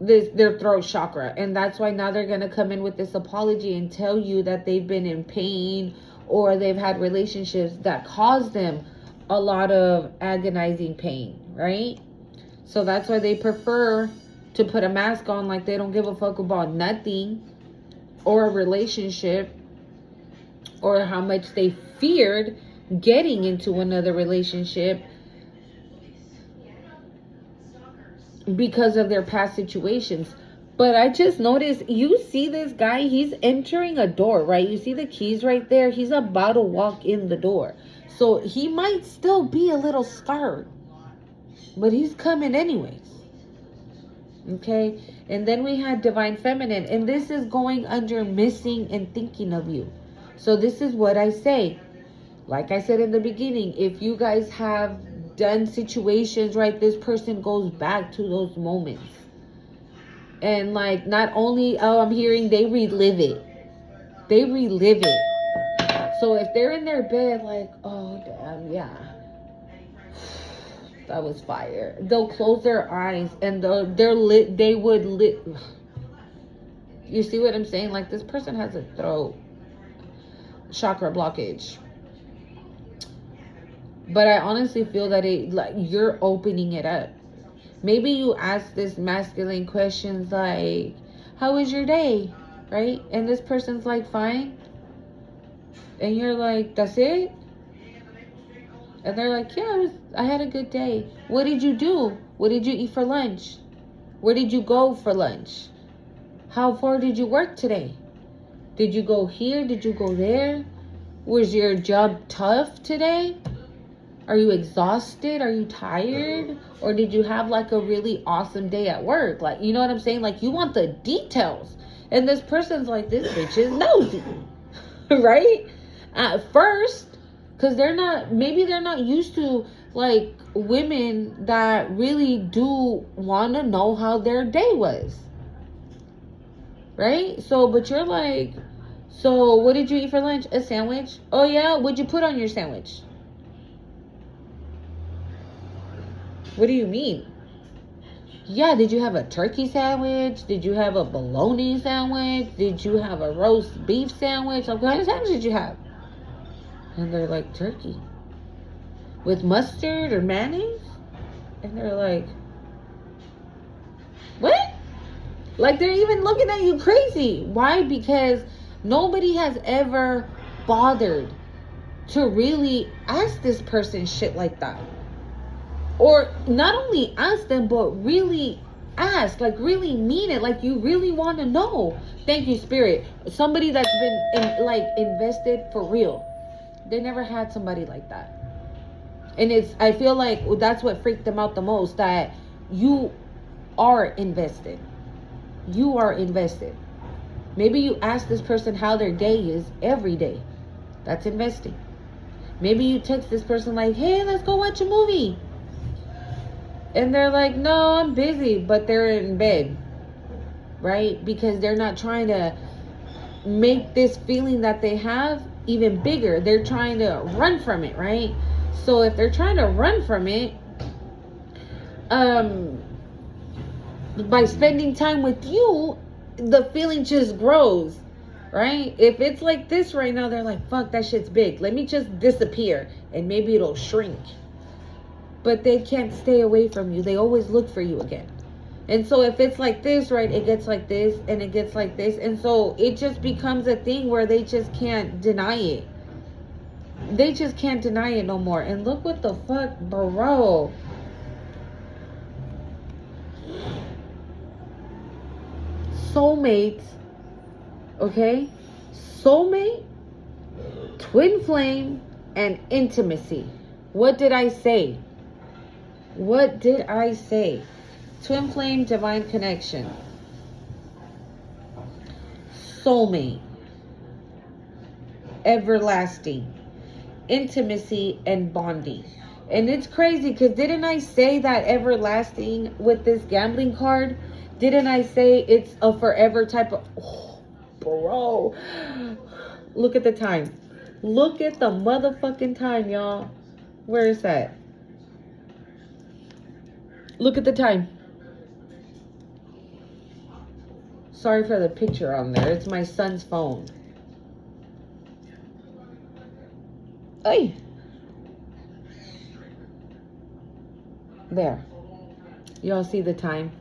Speaker 1: their throat chakra, and that's why now they're gonna come in with this apology and tell you that they've been in pain or they've had relationships that caused them a lot of agonizing pain, right? So that's why they prefer to put a mask on, like they don't give a fuck about nothing or a relationship or how much they feared getting into another relationship because of their past situations. But I just noticed, you see this guy, he's entering a door, right? You see the keys right there? He's about to walk in the door. So he might still be a little scared, but he's coming anyways. Okay? And then we had Divine Feminine, and this is going under missing and thinking of you. So this is what I say. Like I said in the beginning, if you guys have done situations, right, this person goes back to those moments. And like, not only, I'm hearing they relive it. They relive it. So if they're in their bed like, oh damn, yeah, that was fire, they'll close their eyes and they would lit. You see what I'm saying? Like, this person has a throat chakra blockage. But I honestly feel that like you're opening it up. Maybe you ask this masculine questions like, how was your day? Right? And this person's like, fine. And you're like, that's it? And they're like, yeah, I had a good day. What did you do? What did you eat for lunch? Where did you go for lunch? How far did you work today? Did you go here? Did you go there? Was your job tough today? Are you exhausted? Are you tired? Or did you have like a really awesome day at work? Like, you know what I'm saying? Like, you want the details. And this person's like, this bitch is nosy. Right? At first, because maybe they're not used to like women that really do want to know how their day was. Right? So, but you're like, so what did you eat for lunch? A sandwich? Oh yeah? What'd you put on your sandwich? What do you mean? Yeah, did you have a turkey sandwich? Did you have a bologna sandwich? Did you have a roast beef sandwich? Like, what kind of sandwich did you have? And they're like, turkey. With mustard or mayonnaise? And they're like, what? Like, they're even looking at you crazy. Why? Because nobody has ever bothered to really ask this person shit like that. Or not only ask them, but really ask, like really mean it, like you really want to know. Thank you, Spirit. Somebody that's been invested for real. They never had somebody like that. And I feel like that's what freaked them out the most, that you are invested. You are invested. Maybe you ask this person how their day is every day. That's investing. Maybe you text this person like, hey, let's go watch a movie. And they're like, no, I'm busy, but they're in bed, right? Because they're not trying to make this feeling that they have even bigger. They're trying to run from it, right? So if they're trying to run from it, by spending time with you, the feeling just grows, right? If it's like this right now, they're like, fuck, that shit's big. Let me just disappear and maybe it'll shrink. But they can't stay away from you. They always look for you again. And so if it's like this, right, it gets like this and it gets like this. And so it just becomes a thing where they just can't deny it. They just can't deny it no more. And look what the fuck, bro. Soulmates, okay? Soulmate, twin flame, and intimacy. What did I say? What did I say? Twin flame, divine connection. Soulmate. Everlasting. intimacy, and bonding. And it's crazy because didn't I say that everlasting with this gambling card? Didn't I say it's a forever type of... Oh, bro. Look at the time. Look at the motherfucking time, y'all. Where is that? Look at the time. Sorry for the picture on there. It's my son's phone. Hey. There. Y'all see the time?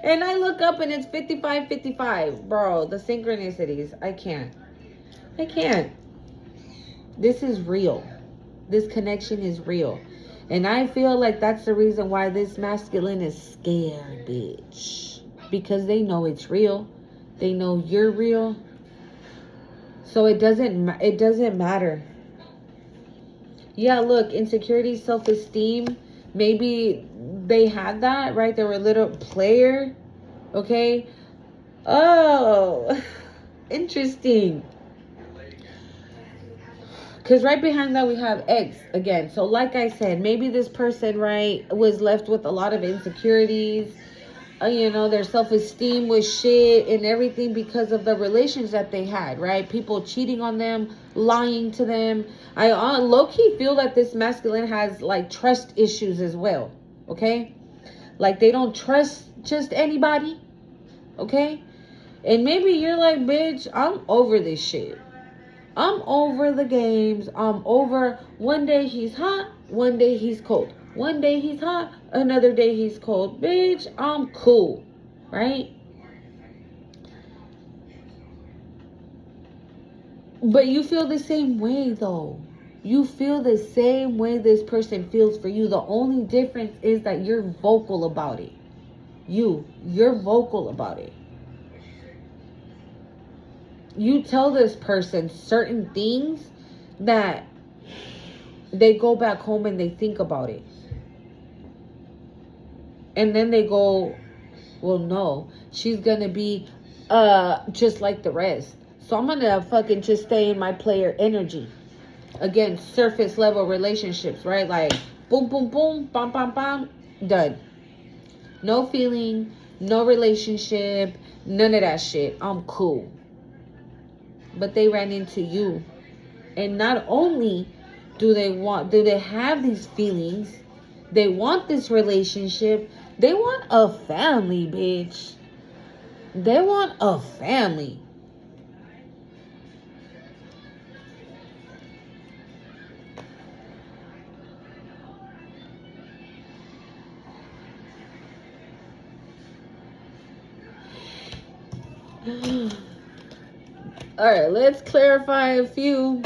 Speaker 1: And I look up and it's 55:55. Bro, the synchronicities. I can't. This is real. This connection is real. And I feel like that's the reason why this masculine is scared, bitch. Because they know it's real. They know you're real. So it doesn't matter. Yeah, look, insecurity, self-esteem. Maybe they had that, right? They were a little player. Okay. Oh, interesting. Because right behind that we have X again. So like I said, maybe this person, right, was left with a lot of insecurities. Their self-esteem was shit and everything because of the relations that they had, right? People cheating on them, lying to them. I low-key feel that this masculine has like trust issues as well, okay? Like they don't trust just anybody, okay? And maybe you're like, bitch, I'm over this shit. I'm over the games. I'm over one day he's hot, one day he's cold. One day he's hot, another day he's cold. Bitch, I'm cool, right? But you feel the same way though. You feel the same way this person feels for you. The only difference is that you're vocal about it. You're vocal about it. You tell this person certain things that they go back home and they think about it. And then they go, well, no, she's going to be just like the rest. So I'm going to fucking just stay in my player energy. Again, surface level relationships, right? Like, boom, boom, boom, bam, bam, bam, done. No feeling, no relationship, none of that shit. I'm cool. But they ran into you. And not only do they have these feelings, they want this relationship, they want a family, bitch. They want a family. All right, let's clarify a few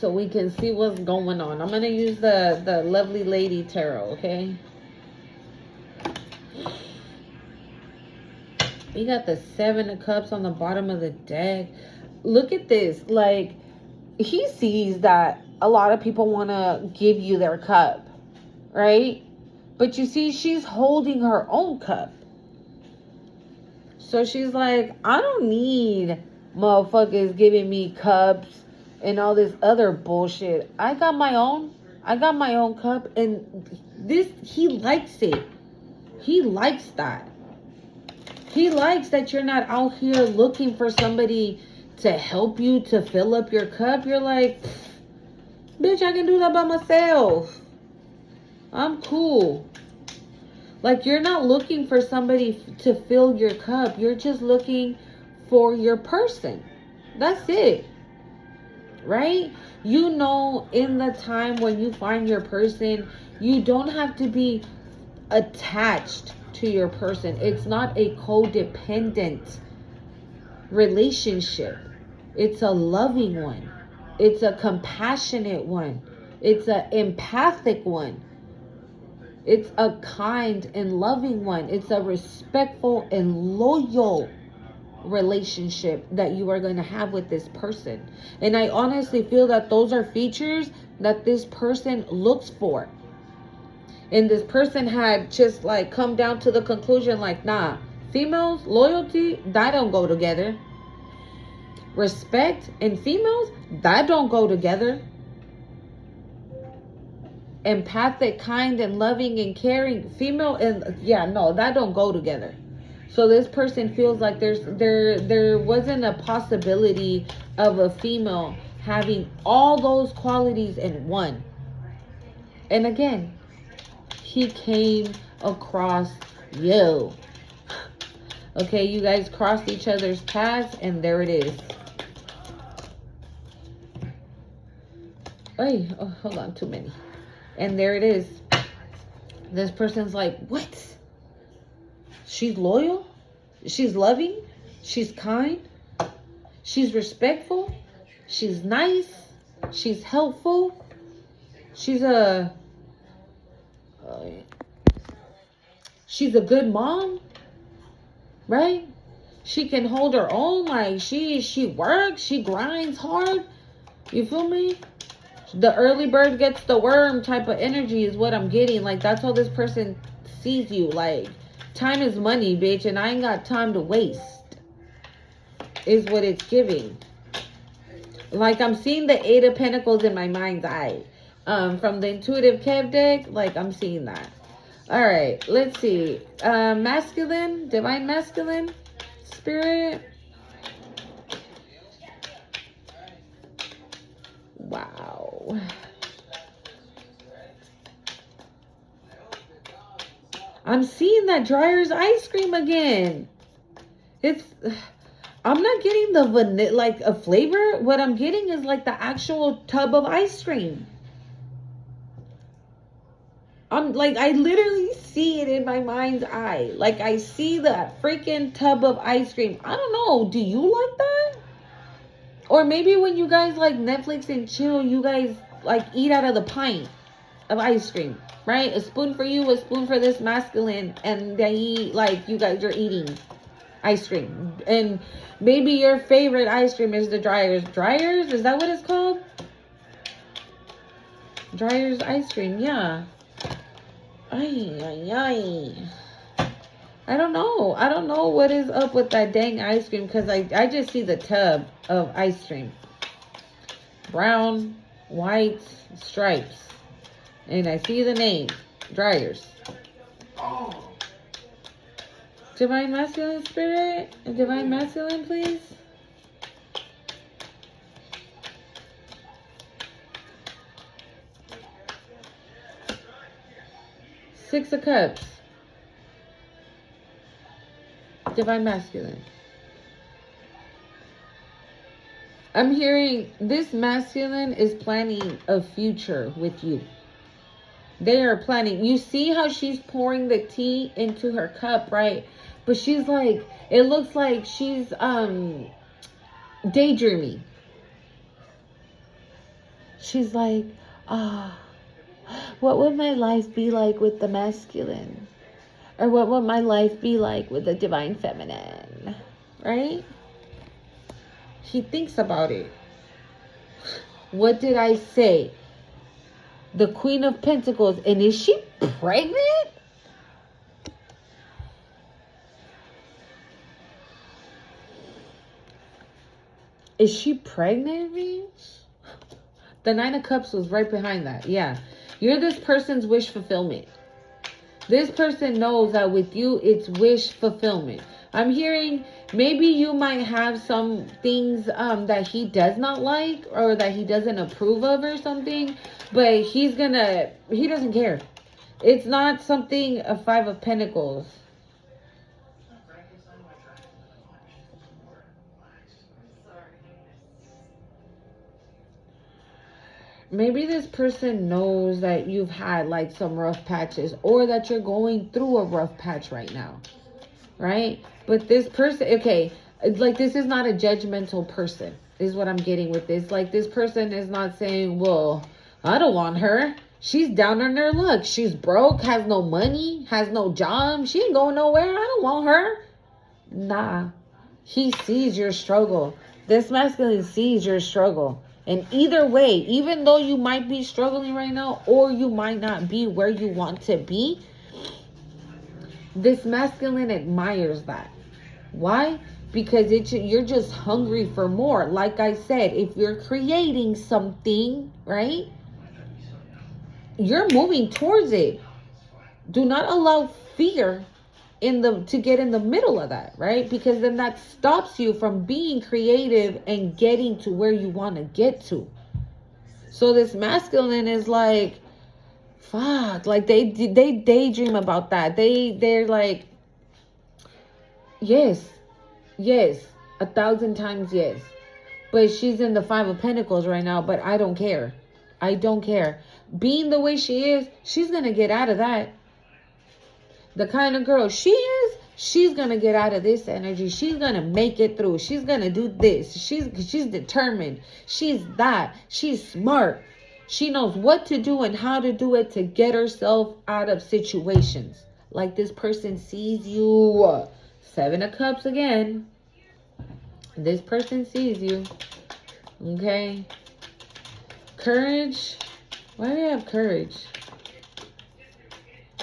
Speaker 1: so we can see what's going on. I'm going to use the Lovely Lady Tarot, okay? We got the 7 of Cups on the bottom of the deck. Look at this. Like, he sees that a lot of people want to give you their cup, right? But you see, she's holding her own cup. So she's like, I don't need motherfuckers giving me cups and all this other bullshit. I got my own cup, and he likes it. He likes that. He likes that you're not out here looking for somebody to help you to fill up your cup. You're like, bitch, I can do that by myself. I'm cool. Like, you're not looking for somebody to fill your cup. You're just looking for your person. That's it. Right? In the time when you find your person, you don't have to be attached to your person. It's not a codependent relationship. It's a loving one. It's a compassionate one. It's an empathic one. It's a kind and loving one. It's a respectful and loyal relationship that you are going to have with this person. And I honestly feel that those are features that this person looks for. And this person had just like come down to the conclusion like, nah, females, loyalty, that don't go together. respect, and females, that don't go together. Empathic, kind, and loving and caring female, and yeah, no, that don't go together. So this person feels like there wasn't a possibility of a female having all those qualities in one. And again, he came across you. Okay, you guys crossed each other's paths, and there it is. Oh, hold on, too many. And there it is. This person's like, what? She's loyal. She's loving. She's kind. She's respectful. She's nice. She's helpful. She's a good mom. Right? She can hold her own. Like, she works. She grinds hard. You feel me? The early bird gets the worm type of energy is what I'm getting. Like, that's how this person sees you. Like, time is money, bitch, and I ain't got time to waste, is what it's giving. Like, I'm seeing the Eight of Pentacles in my mind's eye. From the Intuitive Kev deck, like, I'm seeing that. All right, let's see. Masculine, divine masculine, spirit. Wow. I'm seeing that Dryer's ice cream again. I'm not getting the vanilla, like a flavor. What I'm getting is like the actual tub of ice cream. I'm like, I literally see it in my mind's eye. Like, I see that freaking tub of ice cream. I don't know. Do you like that? Or maybe when you guys like Netflix and chill, you guys like eat out of the pint of ice cream, right? A spoon for you, a spoon for this masculine, and they eat like you guys are eating ice cream. And maybe your favorite ice cream is the Dryer's. Dryer's? Is that what it's called? Dryer's ice cream, yeah. Ay, ay, ay. I don't know. I don't know what is up with that dang ice cream, because I just see the tub of ice cream. Brown, white, stripes. And I see the name. Dryer's.
Speaker 2: Oh.
Speaker 1: Divine masculine spirit? Divine masculine, please? Six of Cups. Divine masculine. I'm hearing this masculine is planning a future with you. They are planning. You see how she's pouring the tea into her cup, right? But she's like, it looks like she's daydreaming. She's like, what would my life be like with the masculine? Or what would my life be like with the divine feminine? Right? She thinks about it. What did I say? The Queen of Pentacles. And is she pregnant? Is she pregnant, bitch? The Nine of Cups was right behind that. Yeah. You're this person's wish fulfillment. This person knows that with you, it's wish fulfillment. I'm hearing maybe you might have some things that he does not like or that he doesn't approve of or something. But he doesn't care. It's not something, a Five of Pentacles. Maybe this person knows that you've had like some rough patches or that you're going through a rough patch right now, right? But this person, okay, like this is not a judgmental person is what I'm getting with this. Like this person is not saying, well, I don't want her. She's down on her luck. She's broke, has no money, has no job. She ain't going nowhere. I don't want her. Nah, he sees your struggle. This masculine sees your struggle. And either way, even though you might be struggling right now or you might not be where you want to be, this masculine admires that. Why? because you're just hungry for more. Like I said, if you're creating something, right, you're moving towards it. Do not allow fear to get in the middle of that, right? Because then that stops you from being creative and getting to where you want to get to. So this masculine is like, fuck, like they daydream about that. They're like, yes, 1,000 times yes. But she's in the 5 of Pentacles right now, but I don't care. I don't care. Being the way she is, she's gonna get out of that. The kind of girl she is, she's gonna get out of this energy. She's gonna make it through. She's gonna do this. She's determined. She's that. She's smart. She knows what to do and how to do it to get herself out of situations. Like this person sees you. 7 of Cups again. This person sees you. Okay. Courage. Why do you have courage?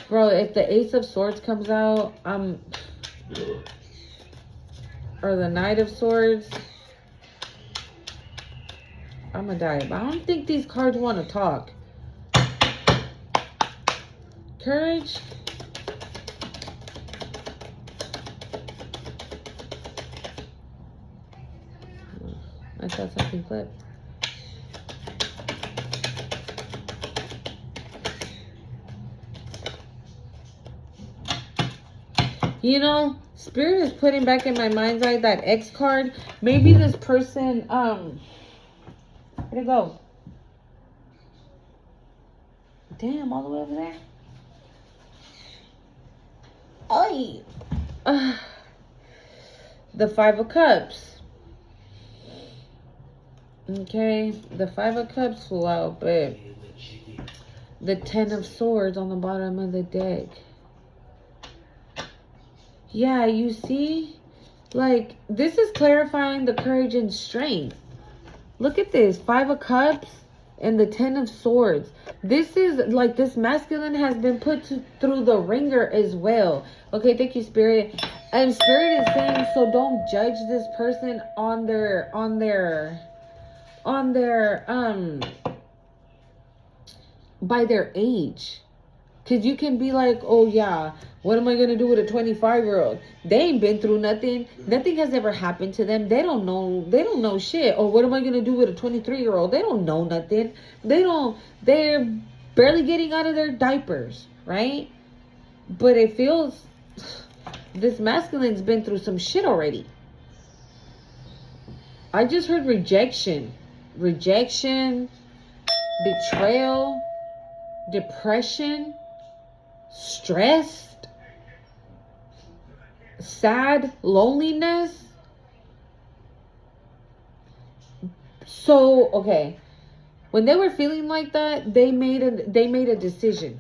Speaker 1: Bro, if the Ace of Swords comes out, or the Knight of Swords, I'm gonna die. But I don't think these cards want to talk. Courage. I thought something flipped. You know, Spirit is putting back in my mind's eye that X card. Maybe this person, where'd it go? Damn, all the way over there. Oh, the 5 of Cups. Okay, the 5 of Cups flew out, but the 10 of Swords on the bottom of the deck. Yeah, you see, like, this is clarifying the courage and strength. Look at this, 5 of Cups and the 10 of Swords. This is, like, this masculine has been put through the ringer as well. Okay, thank you, Spirit. And Spirit is saying, so don't judge this person on their, by their age. Because you can be like, oh yeah, what am I going to do with a 25-year-old? They ain't been through nothing. Nothing has ever happened to them. They don't know shit. Or what am I going to do with a 23-year-old? They don't know nothing. They're barely getting out of their diapers, right? But it feels, this masculine's been through some shit already. I just heard rejection, betrayal, depression, stressed, sad, loneliness. So, okay, when they were feeling like that, they made a decision.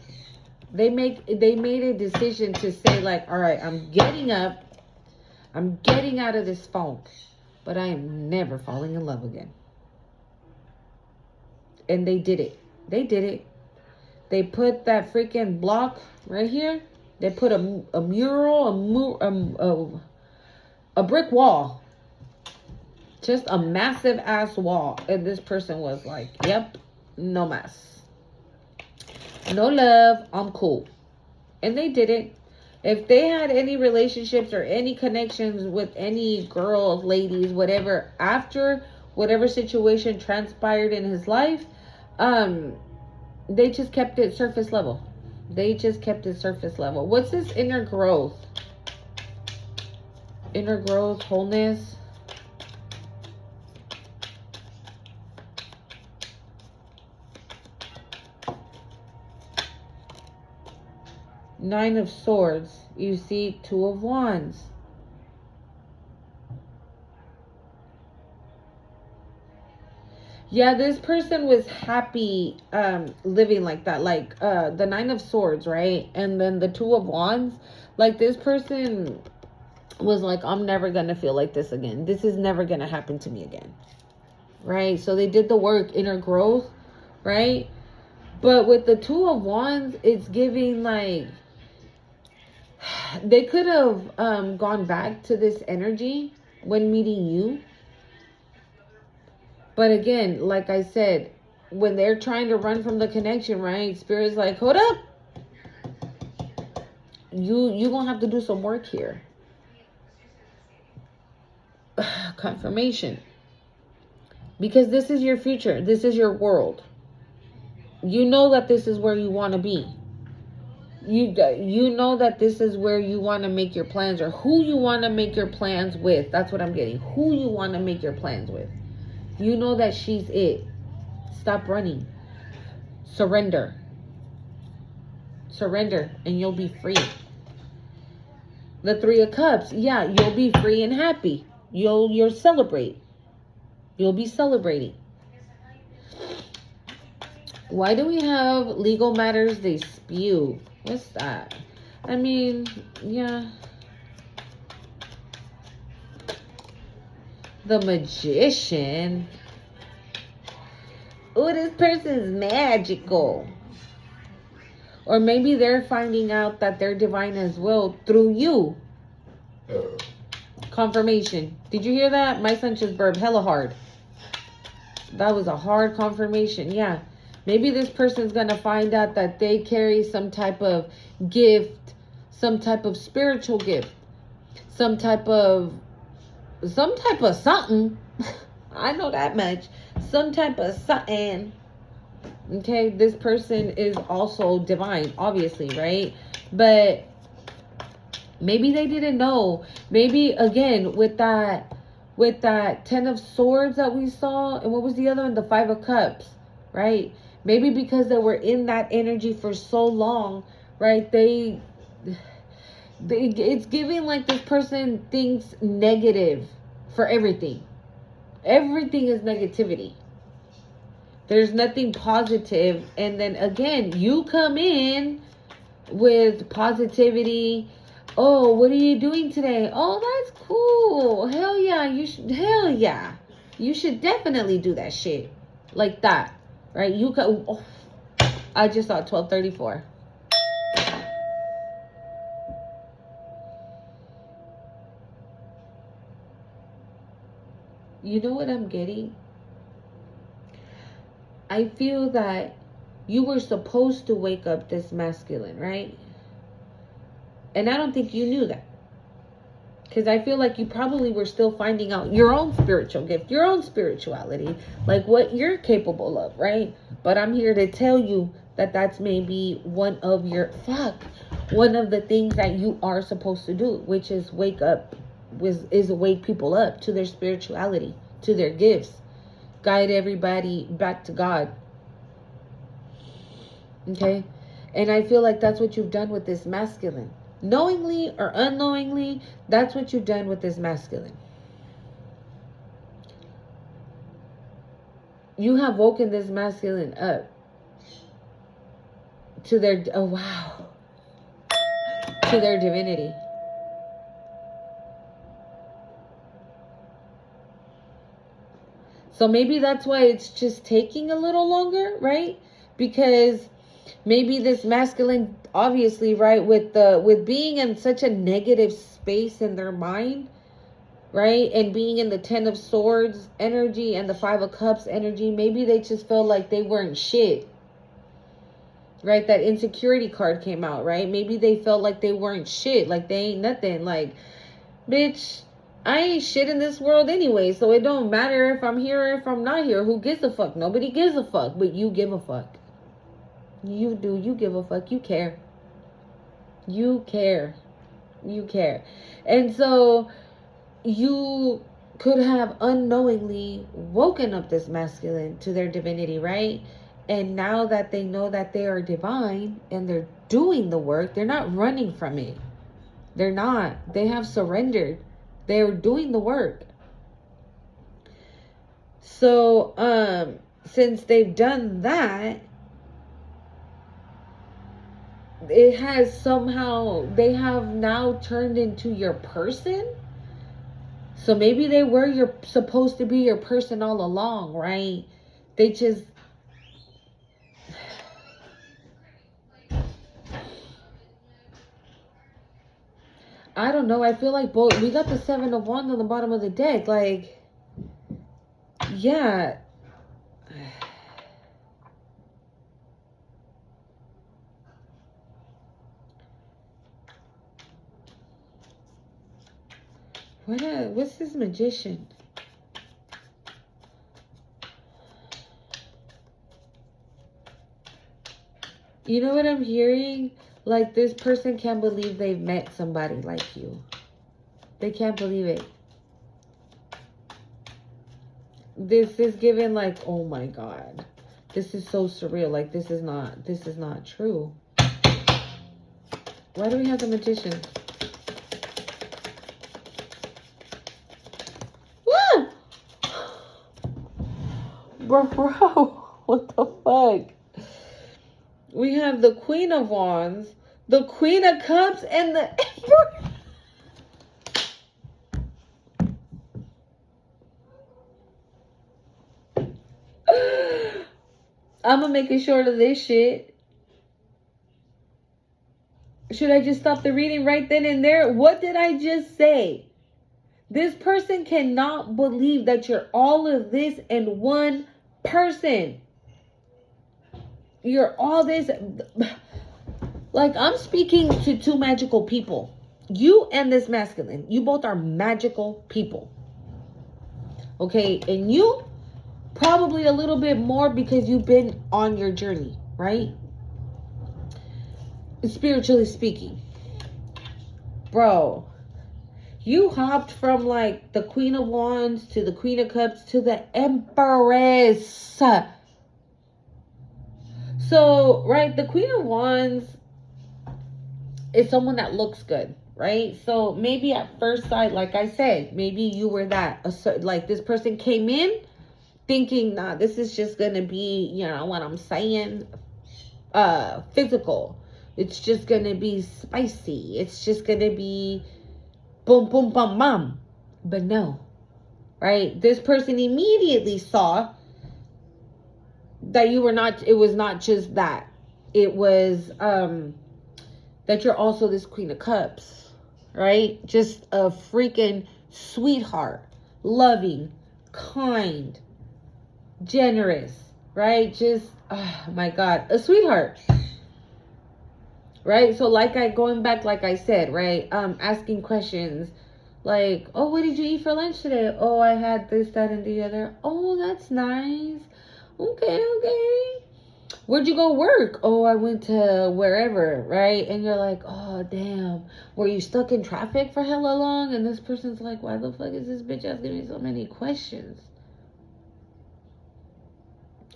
Speaker 1: They made a decision to say, like, all right, I'm getting up, I'm getting out of this funk, but I am never falling in love again. And they did it. They put that freaking block right here. They put a mural, a brick wall. Just a massive ass wall. And this person was like, yep, no mess. No love, I'm cool. And they did it. If they had any relationships or any connections with any girls, ladies, whatever, after whatever situation transpired in his life, they just kept it surface level. What's this inner growth? Inner growth, wholeness. Nine of Swords. You see 2 of Wands. Yeah, this person was happy living like that. Like the 9 of Swords, right? And then the 2 of Wands. Like this person was like, I'm never going to feel like this again. This is never going to happen to me again. Right? So they did the work, inner growth, right? But with the 2 of Wands, it's giving like, they could have gone back to this energy when meeting you. But again, like I said, when they're trying to run from the connection, right? Spirit's like, hold up. You gonna have to do some work here. Confirmation. Because this is your future. This is your world. You know that this is where you want to be. You know that this is where you want to make your plans, or who you want to make your plans with. That's what I'm getting. Who you want to make your plans with. You know that she's it. Stop running. Surrender. Surrender and you'll be free. The Three of Cups. Yeah, you'll be free and happy. You'll celebrate. You'll be celebrating. Why do we have legal matters dispute? What's that? I mean, yeah. The Magician. Oh, this person's magical. Or maybe they're finding out that they're divine as well through you. Confirmation. Did you hear that? My son just burped hella hard. That was a hard confirmation. Yeah. Maybe this person's going to find out that they carry some type of gift, some type of spiritual gift, some type of something. I know that much. Some type of something. Okay, this person is also divine, obviously, right? But maybe they didn't know. Maybe again with that 10 of swords that we saw, and what was the other one? The 5 of cups, right? Maybe because they were in that energy for so long, right? It's giving like this person thinks negative for everything. Everything is negativity. There's nothing positive. And then again, you come in with positivity. Oh, what are you doing today? Oh, that's cool. Hell yeah. Hell yeah. You should definitely do that shit. Like that. Right? I just saw 1234. You know what I'm getting? I feel that you were supposed to wake up this masculine, right? And I don't think you knew that. Because I feel like you probably were still finding out your own spiritual gift, your own spirituality, like what you're capable of, right? But I'm here to tell you that that's maybe one of the things that you are supposed to do, which is wake people up to their spirituality, to their gifts. Guide everybody back to God. Okay? And I feel like that's what you've done with this masculine. Knowingly or unknowingly, that's what you've done with this masculine. You have woken this masculine up to their, to their divinity. So maybe that's why it's just taking a little longer, right? Because maybe this masculine, obviously, right, with being in such a negative space in their mind, right, and being in the 10 of swords energy and the 5 of cups energy, maybe they just felt like they weren't shit, right? That insecurity card came out, right? Maybe they felt like they weren't shit, like they ain't nothing, like, bitch, I ain't shit in this world anyway, so it don't matter if I'm here or if I'm not here. Who gives a fuck? Nobody gives a fuck, but you give a fuck. You do. You give a fuck. You care. You care. You care. And so you could have unknowingly woken up this masculine to their divinity, right? And now that they know that they are divine and they're doing the work, they're not running from it. They're not. They have surrendered. They're doing the work. So, since they've done that, they have now turned into your person. So maybe they were supposed to be your person all along, right? They just, I don't know. I feel like both. We got the 7 of Wands on the bottom of the deck. Like, yeah. What's this Magician? You know what I'm hearing? Like, this person can't believe they've met somebody like you. They can't believe it. This is given like, oh my God. This is so surreal. Like, this is not true. Why do we have the Magician? Woo! Bro, what the fuck? We have the Queen of Wands, the Queen of Cups, and the Emperor. I'm gonna make a short of this shit. Should I just stop the reading right then and there? What did I just say? This person cannot believe that you're all of this in one person. You're all this. Like, I'm speaking to two magical people. You and this masculine. You both are magical people. Okay? And you probably a little bit more because you've been on your journey, right? Spiritually speaking. Bro, you hopped from like the Queen of Wands to the Queen of Cups to the Empress. So, right, the Queen of Wands is someone that looks good, right? So maybe at first sight, like I said, maybe you were that. Like, this person came in thinking, nah, this is just gonna be, you know what I'm saying, physical. It's just gonna be spicy. It's just gonna be boom, boom, bum, bum. But no, right? This person immediately saw that you were not, it was not just that. It was that you're also this Queen of Cups, right? Just a freaking sweetheart, loving, kind, generous, right? Just, oh my God, a sweetheart. Right? So going back, like I said, right? Asking questions like, oh, what did you eat for lunch today? Oh, I had this, that, and the other. Oh, that's nice. Okay. Where'd you go work? Oh, I went to wherever, right? And you're like, oh, damn. Were you stuck in traffic for hella long? And this person's like, why the fuck is this bitch asking me so many questions?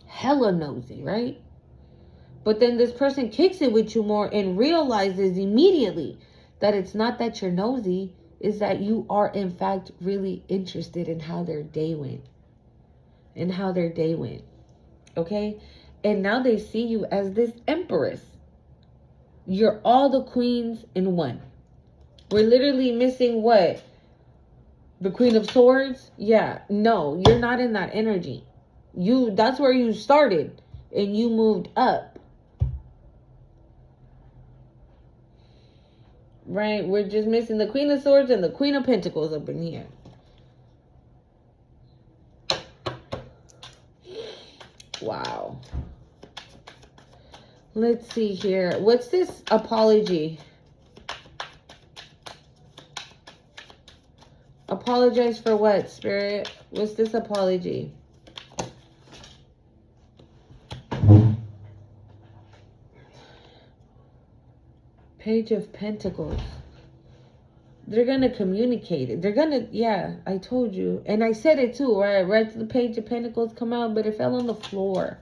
Speaker 1: Hella nosy, right? But then this person kicks it with you more and realizes immediately that it's not that you're nosy, is that you are in fact really interested in how their day went. Okay? And now they see you as this empress. You're all the queens in one. We're literally missing what? The Queen of Swords? Yeah. No, you're not in that energy. That's where you started and you moved up. Right? We're just missing the Queen of Swords and the Queen of Pentacles up in here. Wow. Let's see here. What's this apology? Apologize for what, Spirit? What's this apology? Page of Pentacles. They're going to communicate it. They're going to, yeah, I told you. And I said it too, right? Right to the Page of Pentacles come out, but it fell on the floor.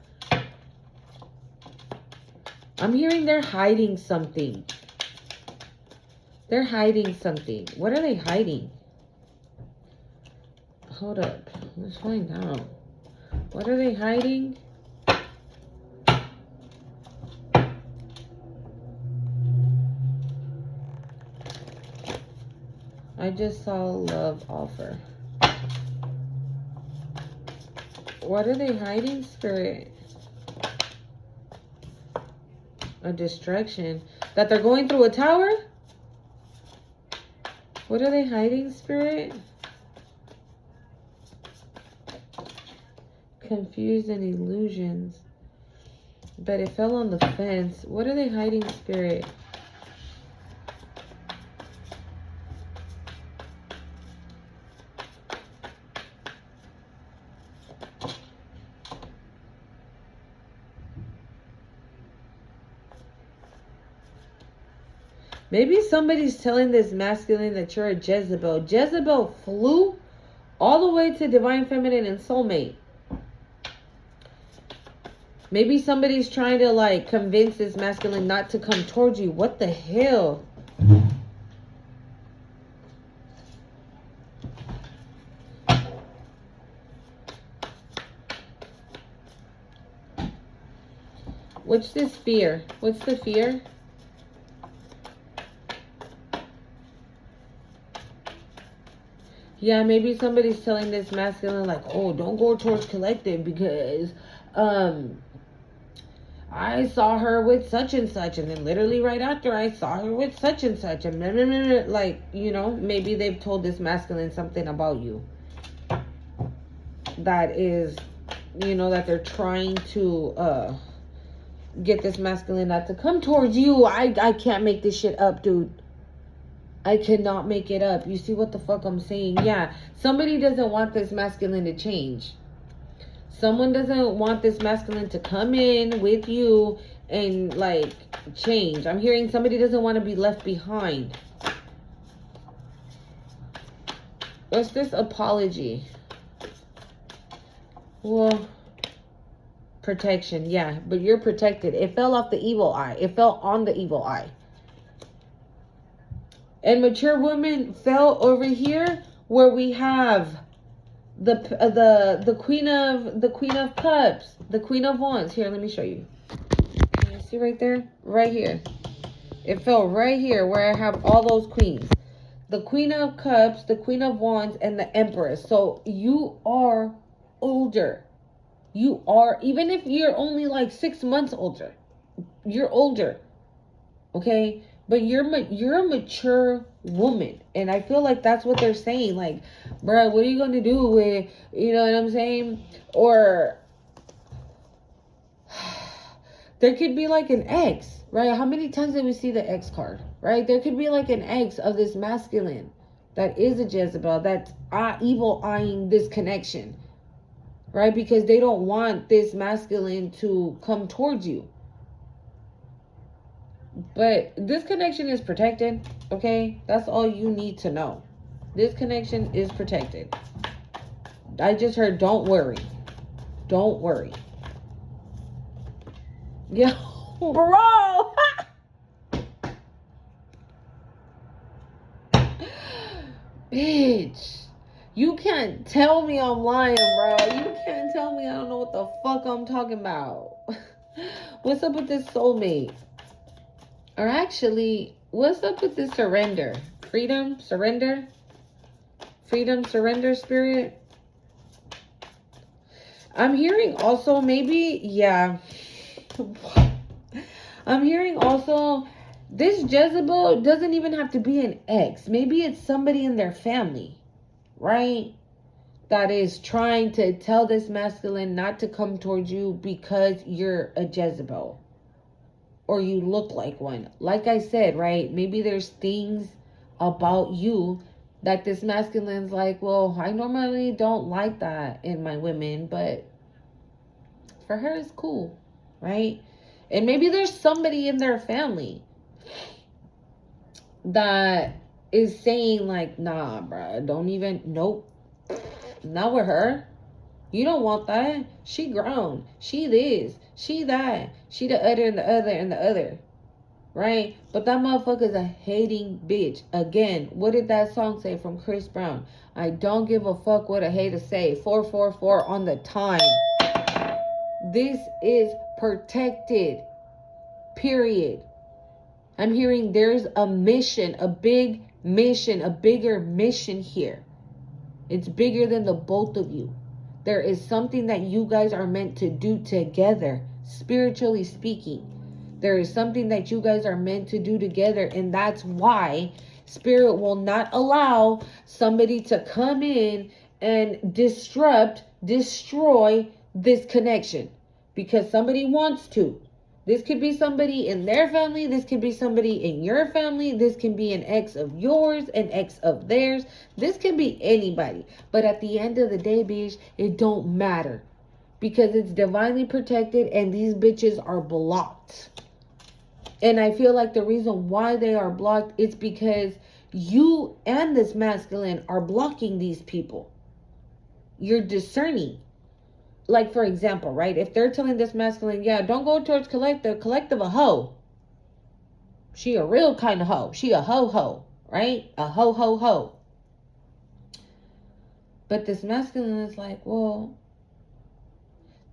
Speaker 1: I'm hearing they're hiding something. They're hiding something. What are they hiding? Hold up. Let's find out. What are they hiding? I just saw love offer. What are they hiding, Spirit? A distraction. That they're going through a tower? What are they hiding, Spirit? Confused and illusions. But it fell on the fence. What are they hiding, Spirit? Maybe somebody's telling this masculine that you're a Jezebel. Jezebel flew all the way to Divine Feminine and Soulmate. Maybe somebody's trying to like convince this masculine not to come towards you. What the hell? What's this fear? What's the fear? Yeah, maybe somebody's telling this masculine like, oh, don't go towards collective because I saw her with such and such, and then literally right after I saw her with such and such, and blah, blah, blah, blah. Like, you know, maybe they've told this masculine something about you that is, you know, that they're trying to get this masculine not to come towards you. I can't make this shit up, dude. I cannot make it up. You see what the fuck I'm saying? Yeah, somebody doesn't want this masculine to change. Someone doesn't want this masculine to come in with you and like change. I'm hearing somebody doesn't want to be left behind. What's this apology? Well, protection. Yeah, but you're protected. It fell off the evil eye. It fell on the evil eye. And mature woman fell over here where we have the queen of cups, the queen of wands. Here, let me show you. Can you see right there? Right here. It fell right here where I have all those queens. The queen of cups, the queen of wands, and the empress. So you are older. You are, even if you're only like 6 months older, you're older. Okay? But you're a mature woman. And I feel like that's what they're saying. Like, bruh, what are you going to do with, you know what I'm saying? Or there could be like an ex, right? How many times did we see the ex card, right? There could be like an ex of this masculine that is a Jezebel that's evil eyeing this connection, right? Because they don't want this masculine to come towards you. But this connection is protected, okay? That's all you need to know. This connection is protected. I just heard, don't worry. Don't worry. Yo, bro. Bitch. You can't tell me I'm lying, bro. You can't tell me I don't know what the fuck I'm talking about. What's up with this soulmate? Or actually, what's up with this surrender? Freedom, surrender? Freedom, surrender, spirit? I'm hearing also maybe, yeah. I'm hearing also, this Jezebel doesn't even have to be an ex. Maybe it's somebody in their family, right? That is trying to tell this masculine not to come towards you because you're a Jezebel. Or you look like one. Like I said, right? Maybe there's things about you that this masculine's like, well, I normally don't like that in my women, but for her it's cool, right? And maybe there's somebody in their family that is saying like, nah, bruh, don't even, nope, not with her. You don't want that. She grown. She this. She that. She the other and the other and the other. Right? But that motherfucker's a hating bitch. Again, what did that song say from Chris Brown? I don't give a fuck what a hater say. 444 on the time. This is protected. Period. I'm hearing there's a mission, a big mission, a bigger mission here. It's bigger than the both of you. There is something that you guys are meant to do together, spiritually speaking. There is something that you guys are meant to do together, and that's why Spirit will not allow somebody to come in and destroy this connection because somebody wants to. This could be somebody in their family. This could be somebody in your family. This can be an ex of yours, an ex of theirs. This can be anybody. But at the end of the day, bitch, it don't matter. Because it's divinely protected and these bitches are blocked. And I feel like the reason why they are blocked is because you and this masculine are blocking these people. You're discerning. Like, for example, right? If they're telling this masculine, yeah, don't go towards collective a hoe. She a real kind of hoe. She a ho-ho, right? A ho-ho-ho. But this masculine is like, well,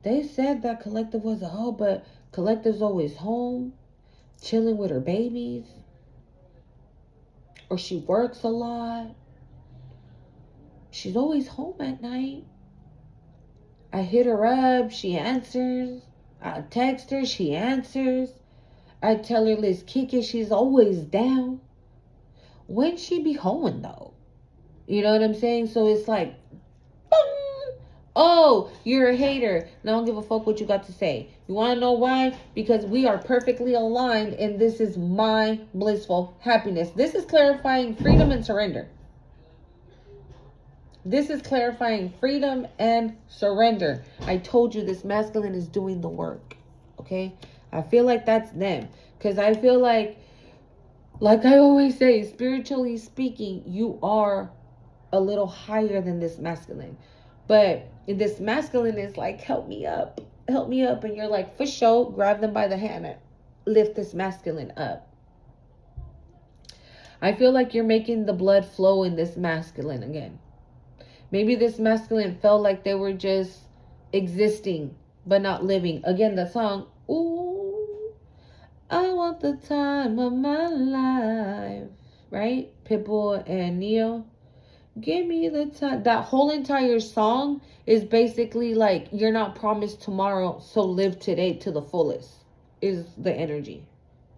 Speaker 1: they said that collective was a hoe, but collective's always home, chilling with her babies. Or she works a lot. She's always home at night. I hit her up, she answers. I text her, she answers. I tell her let's kick it, she's always down. When she be home though? You know what I'm saying? So it's like, boom. Oh, you're a hater. I don't give a fuck what you got to say. You want to know why? Because we are perfectly aligned and this is my blissful happiness. This is clarifying freedom and surrender. This is clarifying freedom and surrender. I told you this masculine is doing the work. Okay? I feel like that's them. Because I feel like I always say, spiritually speaking, you are a little higher than this masculine. But this masculine is like, help me up. Help me up. And you're like, for sure, grab them by the hand and lift this masculine up. I feel like you're making the blood flow in this masculine again. Maybe this masculine felt like they were just existing, but not living. Again, the song, ooh, I want the time of my life. Right? Pitbull and Neo. Give me the time. That whole entire song is basically like, you're not promised tomorrow, so live today to the fullest. Is the energy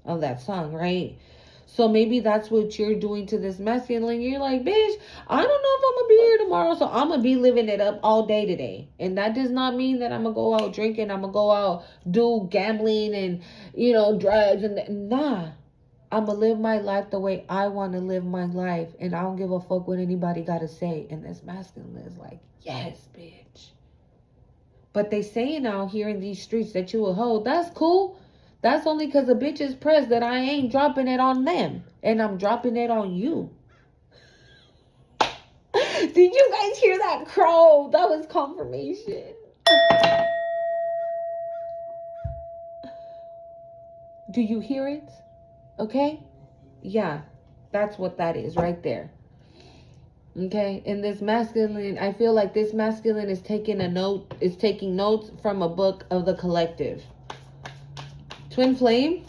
Speaker 1: of that song, right? So maybe that's what you're doing to this masculine. You're like, bitch, I don't know if I'm going to be here tomorrow, so I'm going to be living it up all day today. And that does not mean that I'm going to go out drinking. I'm going to go out do gambling and, drugs. And nah, I'm going to live my life the way I want to live my life. And I don't give a fuck what anybody got to say. And this masculine is like, yes, bitch. But they saying out here in these streets that you a hoe. That's cool. That's only because the bitch is pressed that I ain't dropping it on them. And I'm dropping it on you. Did you guys hear that crow? That was confirmation. Do you hear it? Okay? Yeah. That's what that is right there. Okay? And this masculine, I feel like this masculine is taking notes from a book of the collective. Twin flame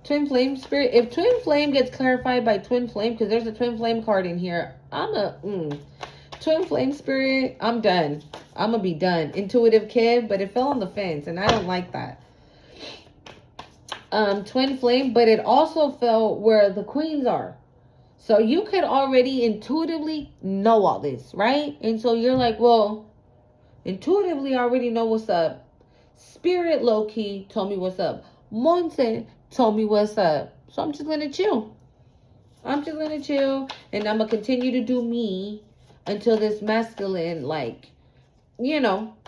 Speaker 1: spirit. If twin flame gets clarified by twin flame, because there's a twin flame card in here, twin flame spirit, I'm done. I'm gonna be done. Intuitive kid, but it fell on the fence and I don't like that. Twin flame, but it also fell where the queens are. So you could already intuitively know all this, right? And so you're like, well, intuitively I already know what's up. Spirit low-key told me what's up. Monte told me what's up. So I'm just going to chill. And I'm going to continue to do me until this masculine,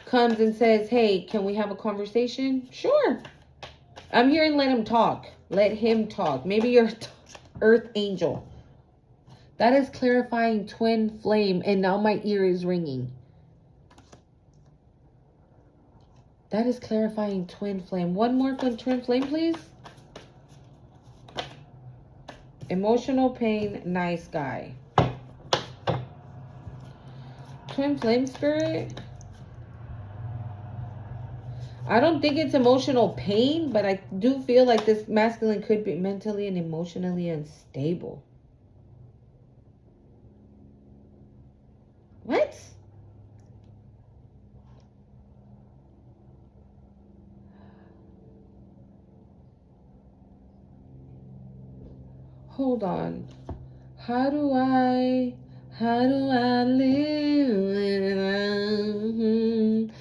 Speaker 1: comes and says, hey, can we have a conversation? Sure. I'm here and let him talk. Let him talk. Maybe you're earth angel. That is clarifying twin flame. And now my ear is ringing. That is clarifying twin flame. One more from twin flame, please. Emotional pain, nice guy. Twin flame spirit. I don't think it's emotional pain, but I do feel like this masculine could be mentally and emotionally unstable. What? Hold on. How do I live without?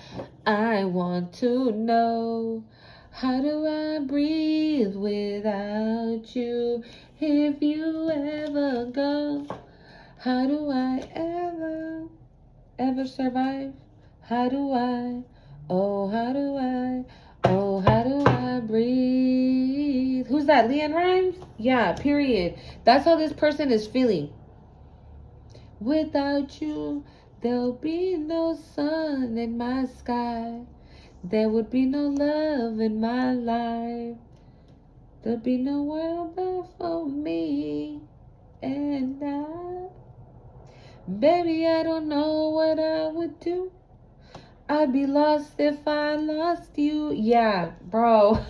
Speaker 1: I want to know. How do I breathe without you? If you ever go, how do I ever survive? How do I, oh, how do I, oh, how do I breathe? Who's that, Leanne Rhymes? Yeah, period. That's how this person is feeling. Without you, there'll be no sun in my sky. There would be no love in my life. There'll be no world but for me and I. Baby, I don't know what I would do. I'd be lost if I lost you. Yeah, bro.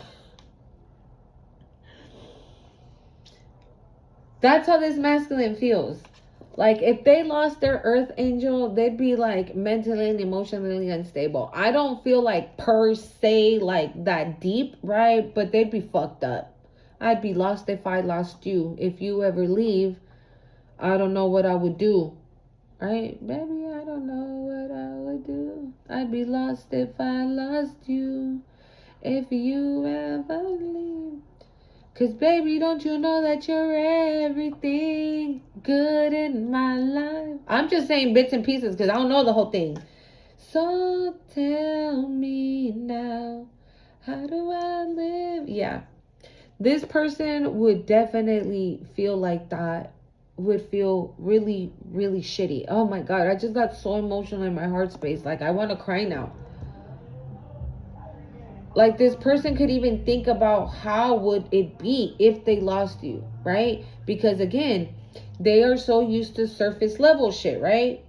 Speaker 1: That's how this masculine feels. Like, if they lost their earth angel, they'd be like mentally and emotionally unstable. I don't feel like per se like that deep, right? But they'd be fucked up. I'd be lost if I lost you. If you ever leave, I don't know what I would do. Right? Baby, I don't know what I would do. I'd be lost if I lost you. If you ever leave. Cause baby, don't you know that you're everything good in my life? I'm just saying bits and pieces because I don't know the whole thing. So tell me now, how do I live? Yeah. This person would definitely feel like that. Would feel really, really shitty. Oh my God, I just got so emotional in my heart space. Like, I want to cry now. Like, this person could even think about how would it be if they lost you, right? Because again, they are so used to surface level shit, right?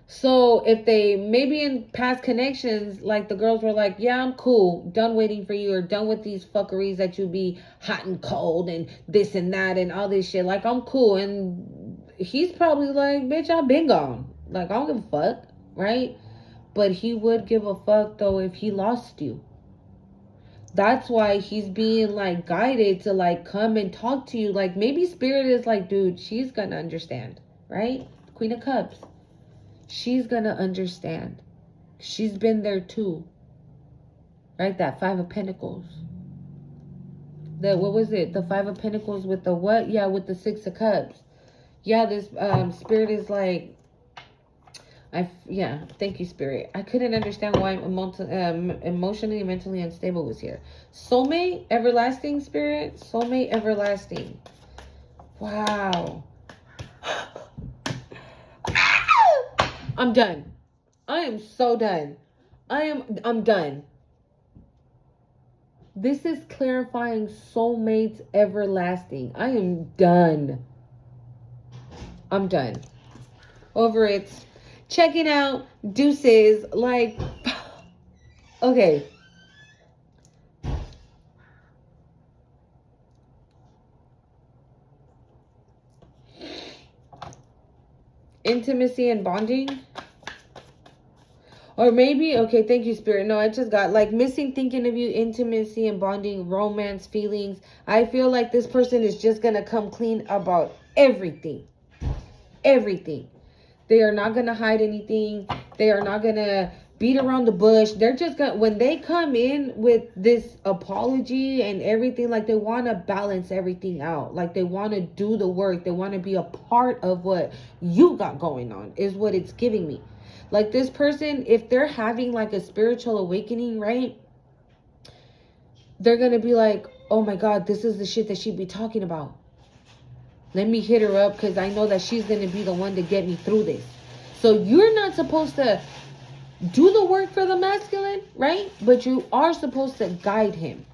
Speaker 1: So if they, maybe in past connections, like the girls were like, yeah, I'm cool, done waiting for you, or done with these fuckeries that you be hot and cold and this and that and all this shit. Like, I'm cool. And he's probably like, bitch, I've been gone. Like, I don't give a fuck, right? But he would give a fuck though if he lost you. That's why he's being like guided to like come and talk to you. Like, maybe spirit is like, dude, she's gonna understand, right? Queen of Cups. She's gonna understand. She's been there too. Right? That Five of Pentacles. What was it? The Five of Pentacles with the what? Yeah, with the Six of Cups. Yeah, this spirit is like, thank you, Spirit. I couldn't understand why emotionally and mentally unstable was here. Soulmate, everlasting, Spirit. Soulmate, everlasting. Wow. I'm done. I am so done. I'm done. This is clarifying soulmates everlasting. I am done. I'm done. Over it. Checking out. Deuces. Like, okay. Intimacy and bonding. Or maybe, okay, thank you, Spirit. No, I just got like missing thinking of you, intimacy and bonding, romance, feelings. I feel like this person is just going to come clean about everything. Everything. They are not going to hide anything. They are not going to beat around the bush. They're just going to, when they come in with this apology and everything, like they want to balance everything out. Like they want to do the work. They want to be a part of what you got going on is what it's giving me. Like this person, if they're having like a spiritual awakening, right? They're going to be like, oh my God, this is the shit that she'd be talking about. Let me hit her up because I know that she's going to be the one to get me through this. So you're not supposed to do the work for the masculine, right? But you are supposed to guide him.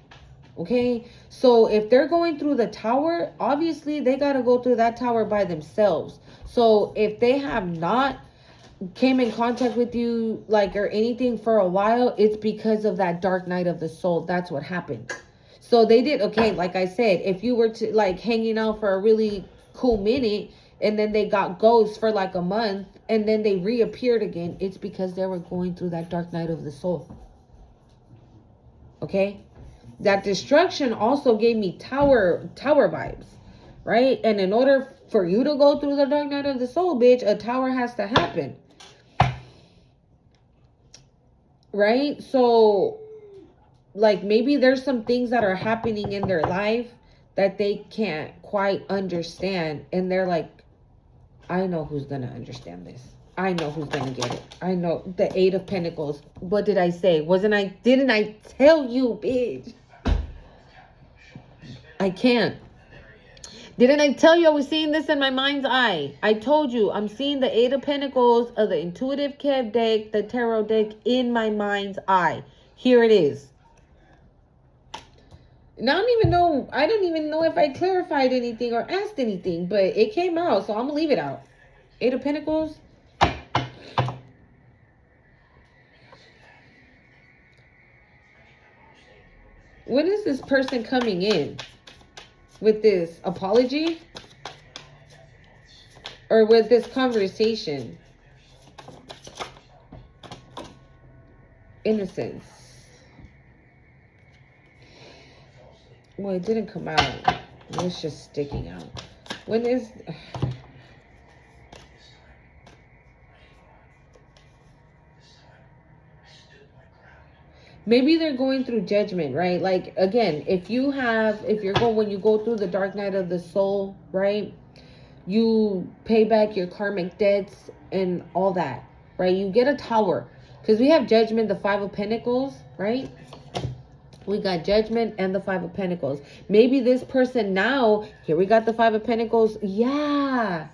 Speaker 1: Okay? So if they're going through the tower, obviously they got to go through that tower by themselves. So if they have not came in contact with you like or anything for a while, it's because of that dark night of the soul. That's what happened. So they did, okay, like I said, if you were to like hanging out for a really cool minute and then they got ghosts for like a month and then they reappeared again, it's because they were going through that dark night of the soul. Okay? That destruction also gave me tower vibes, right? And in order For you to go through the dark night of the soul, bitch, a tower has to happen. Right? So, like, maybe there's some things that are happening in their life that they can't quite understand. And they're like, I know who's going to understand this. I know who's going to get it. I know the 8 of Pentacles. What did I say? Didn't I tell you, bitch? I can't. Didn't I tell you I was seeing this in my mind's eye? I told you I'm seeing the 8 of Pentacles of the Intuitive Kev deck, the Tarot deck in my mind's eye. Here it is. And I don't even know if I clarified anything or asked anything, but it came out, so I'm going to leave it out. 8 of Pentacles. When is this person coming in? With this apology? Or with this conversation? Innocence. Well, it didn't come out. It's just sticking out. When is... Maybe they're going through judgment, right? Like, again, when you go through the dark night of the soul, right? You pay back your karmic debts and all that, right? You get a tower. Because we have judgment, the 5 of Pentacles, right? We got judgment and the 5 of Pentacles. Maybe this person now, here we got the 5 of Pentacles. Yeah.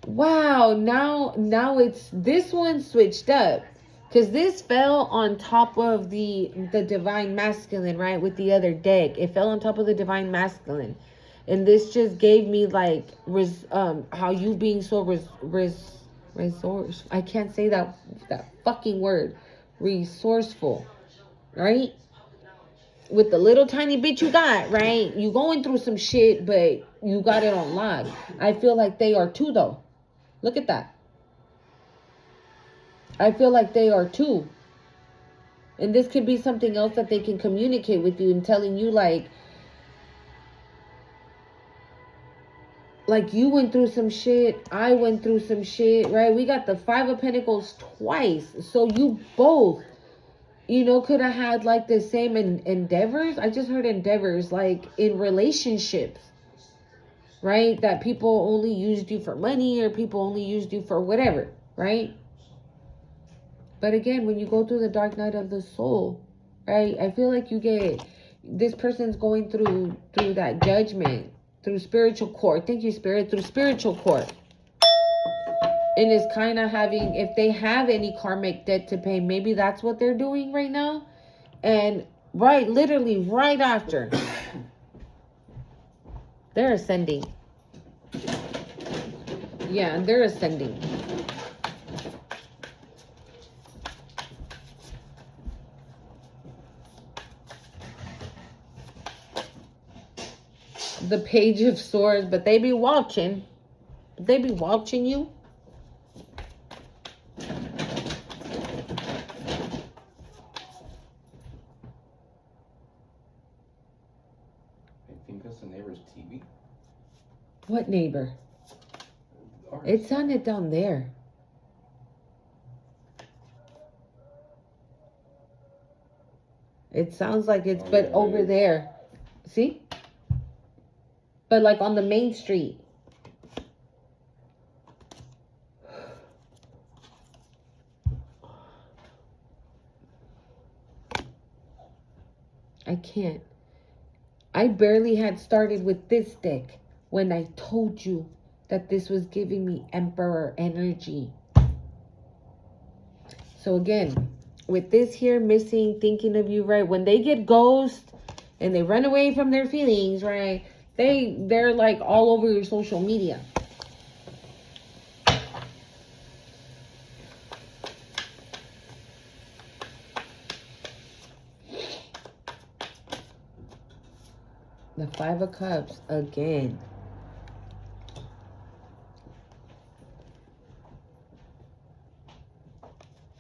Speaker 1: Wow. Now it's, this one switched up. Because this fell on top of the Divine Masculine, right? With the other deck. It fell on top of the Divine Masculine. And this just gave me like, how you being so resourceful. I can't say that fucking word. Resourceful. Right? With the little tiny bit you got, right? You going through some shit, but you got it on lock. I feel like they are too, though. Look at that. I feel like they are too. And this could be something else that they can communicate with you and telling you like you went through some shit, I went through some shit, right? We got the 5 of Pentacles twice. So you both, could have had like the same endeavors. I just heard endeavors like in relationships, right? That people only used you for money or people only used you for whatever, right? But again, when you go through the dark night of the soul, right? I feel like this person's going through that judgment, through spiritual court. Thank you, Spirit. Through spiritual court. And is kind of having, if they have any karmic debt to pay, maybe that's what they're doing right now. And literally right after, they're ascending. Yeah, they're ascending. The Page of Swords, but they be watching. They be watching you.
Speaker 2: I think that's the neighbor's TV.
Speaker 1: What neighbor? Ours. It sounded down there. It sounds like it's, but over there. See? But like on the main street. I can't. I barely had started with this deck when I told you that this was giving me Emperor energy. So again, with this here missing, thinking of you, right? When they get ghost and they run away from their feelings, right? They're like all over your social media. The 5 of Cups again.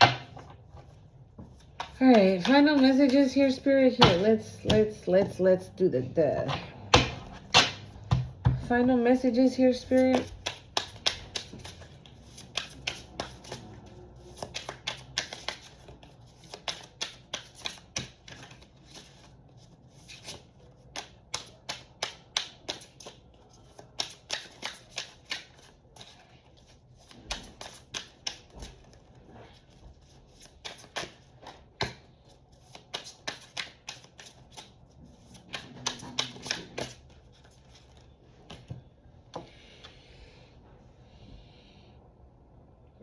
Speaker 1: All right, final messages here, Spirit. Here, let's do the final messages here, Spirit?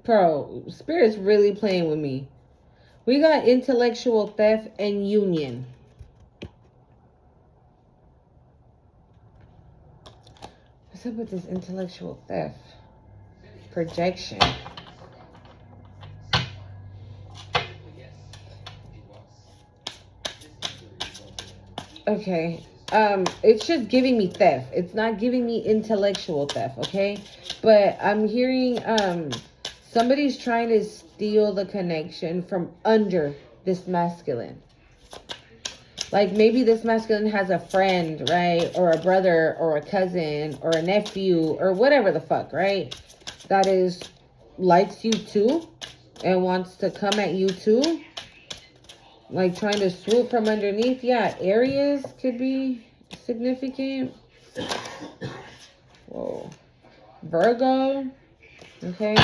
Speaker 1: Bro, Spirit's really playing with me. We got intellectual theft and union. What's up with this intellectual theft? Projection. Okay. It's just giving me theft. It's not giving me intellectual theft, okay? But I'm hearing somebody's trying to steal the connection from under this masculine. Like maybe this masculine has a friend, right? Or a brother or a cousin or a nephew or whatever the fuck, right? That is likes you too and wants to come at you too. Like trying to swoop from underneath. Yeah, Aries could be significant. Whoa. Virgo. Okay.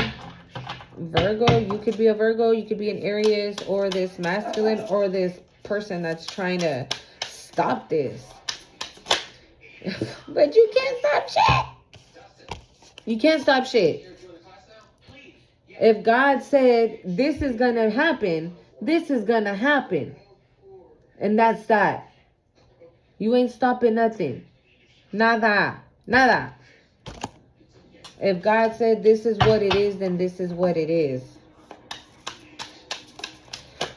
Speaker 1: Virgo, you could be a Virgo, you could be an Aries, or this masculine, or this person that's trying to stop this. But you can't stop shit. You can't stop shit. If God said this is gonna happen, this is gonna happen. And that's that. You ain't stopping nothing. Nada. Nada. If God said this is what it is, then this is what it is.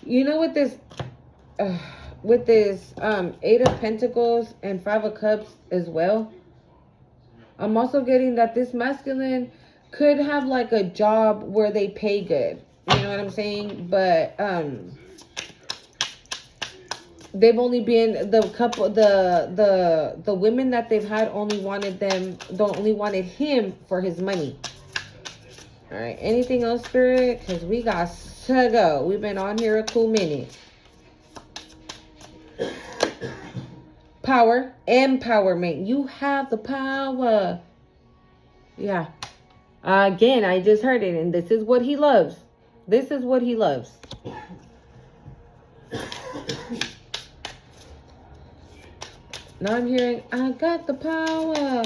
Speaker 1: You know, with this Eight of Pentacles and Five of Cups as well, I'm also getting that this masculine could have like a job where they pay good. You know what I'm saying? But they've only been the women that they've had only wanted him for his money. All right, anything else, Spirit? Because we got to go. We've been on here a cool minute. Power, empowerment. You have the power. Yeah. Again, I just heard it, and this is what he loves. This is what he loves. Now I'm hearing, I got the power.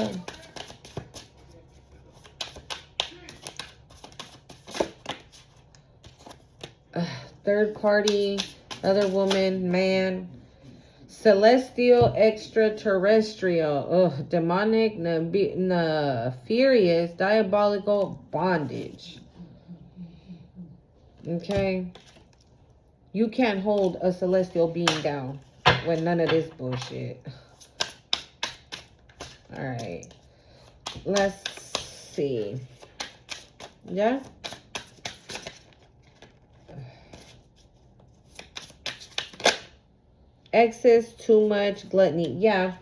Speaker 1: Third party, other woman, man. Celestial, extraterrestrial. Demonic, nefarious, diabolical, bondage. Okay? You can't hold a celestial being down with none of this bullshit. Alright. Let's see. Yeah? Excess, too much, gluttony. Yeah.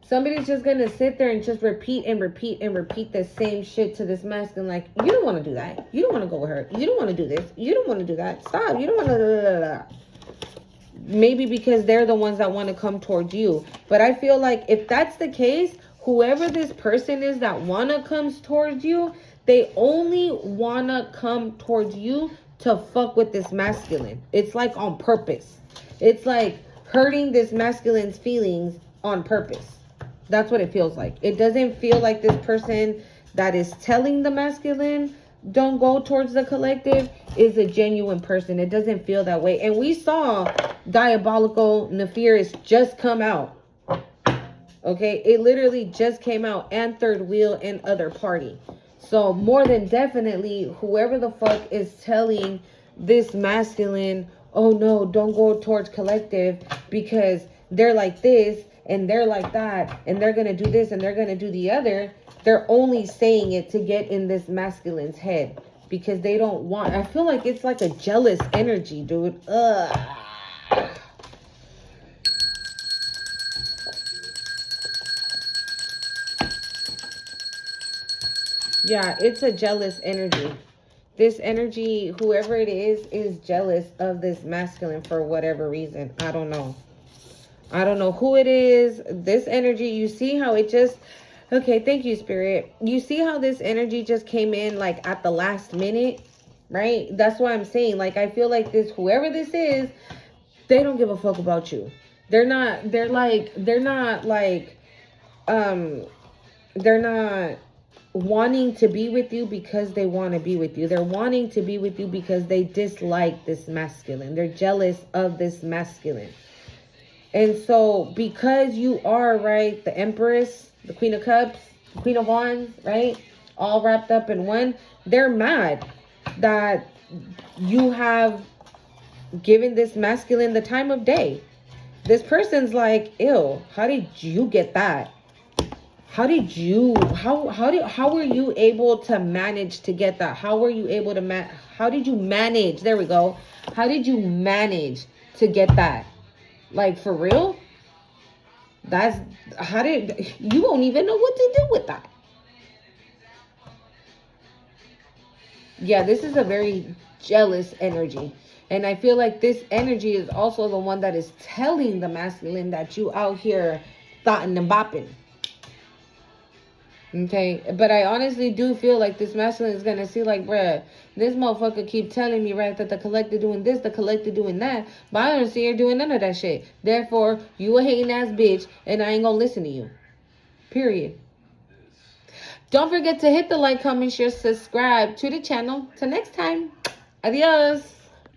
Speaker 1: Somebody's just going to sit there and just repeat and repeat and repeat the same shit to this masculine. Like, you don't want to do that. You don't want to go with her. You don't want to do this. You don't want to do that. Stop. You don't want to... Maybe because they're the ones that want to come towards you. But I feel like if that's the case, whoever this person is that want to come towards you, they only want to come towards you to fuck with this masculine. It's like on purpose. It's like hurting this masculine's feelings on purpose. That's what it feels like. It doesn't feel like this person that is telling the masculine don't go towards the collective is a genuine person. It doesn't feel that way. And we saw diabolical, nefarious just come out. Okay, it literally just came out. And third wheel and other party. So more than definitely, whoever the fuck is telling this masculine, oh no, don't go towards collective because they're like this and they're like that and they're going to do this and they're going to do the other. They're only saying it to get in this masculine's head because they don't want, I feel like it's like a jealous energy, dude. Ugh. Yeah, it's a jealous energy. This energy, whoever it is jealous of this masculine for whatever reason. I don't know. I don't know who it is. This energy, you see how it just... Okay, thank you, Spirit. You see how this energy just came in like at the last minute, right? That's why I'm saying, like, I feel like this, whoever this is, they don't give a fuck about you. They're not, they're not wanting to be with you because they want to be with you. They're wanting to be with you because they dislike this masculine. They're jealous of this masculine. And so because you are, right, the Empress, the Queen of Cups, the Queen of Wands, right, all wrapped up in one, they're mad that you have given this masculine the time of day. This person's like, ew, how did you get that? How were you able to manage to get that? How were you able to how did you manage? There we go. How did you manage to get that? Like, for real? That's how did you won't even know what to do with that. Yeah, this is a very jealous energy. And I feel like this energy is also the one that is telling the masculine that you out here thotting and bopping. Okay, but I honestly do feel like this masculine is gonna see like, bruh, this motherfucker keep telling me, right, that the collective doing this, the collective doing that, but I don't see her doing none of that shit. Therefore, you a hating ass bitch, and I ain't gonna listen to you. Period. Don't forget to hit the like, comment, share, subscribe to the channel. Till next time, adios.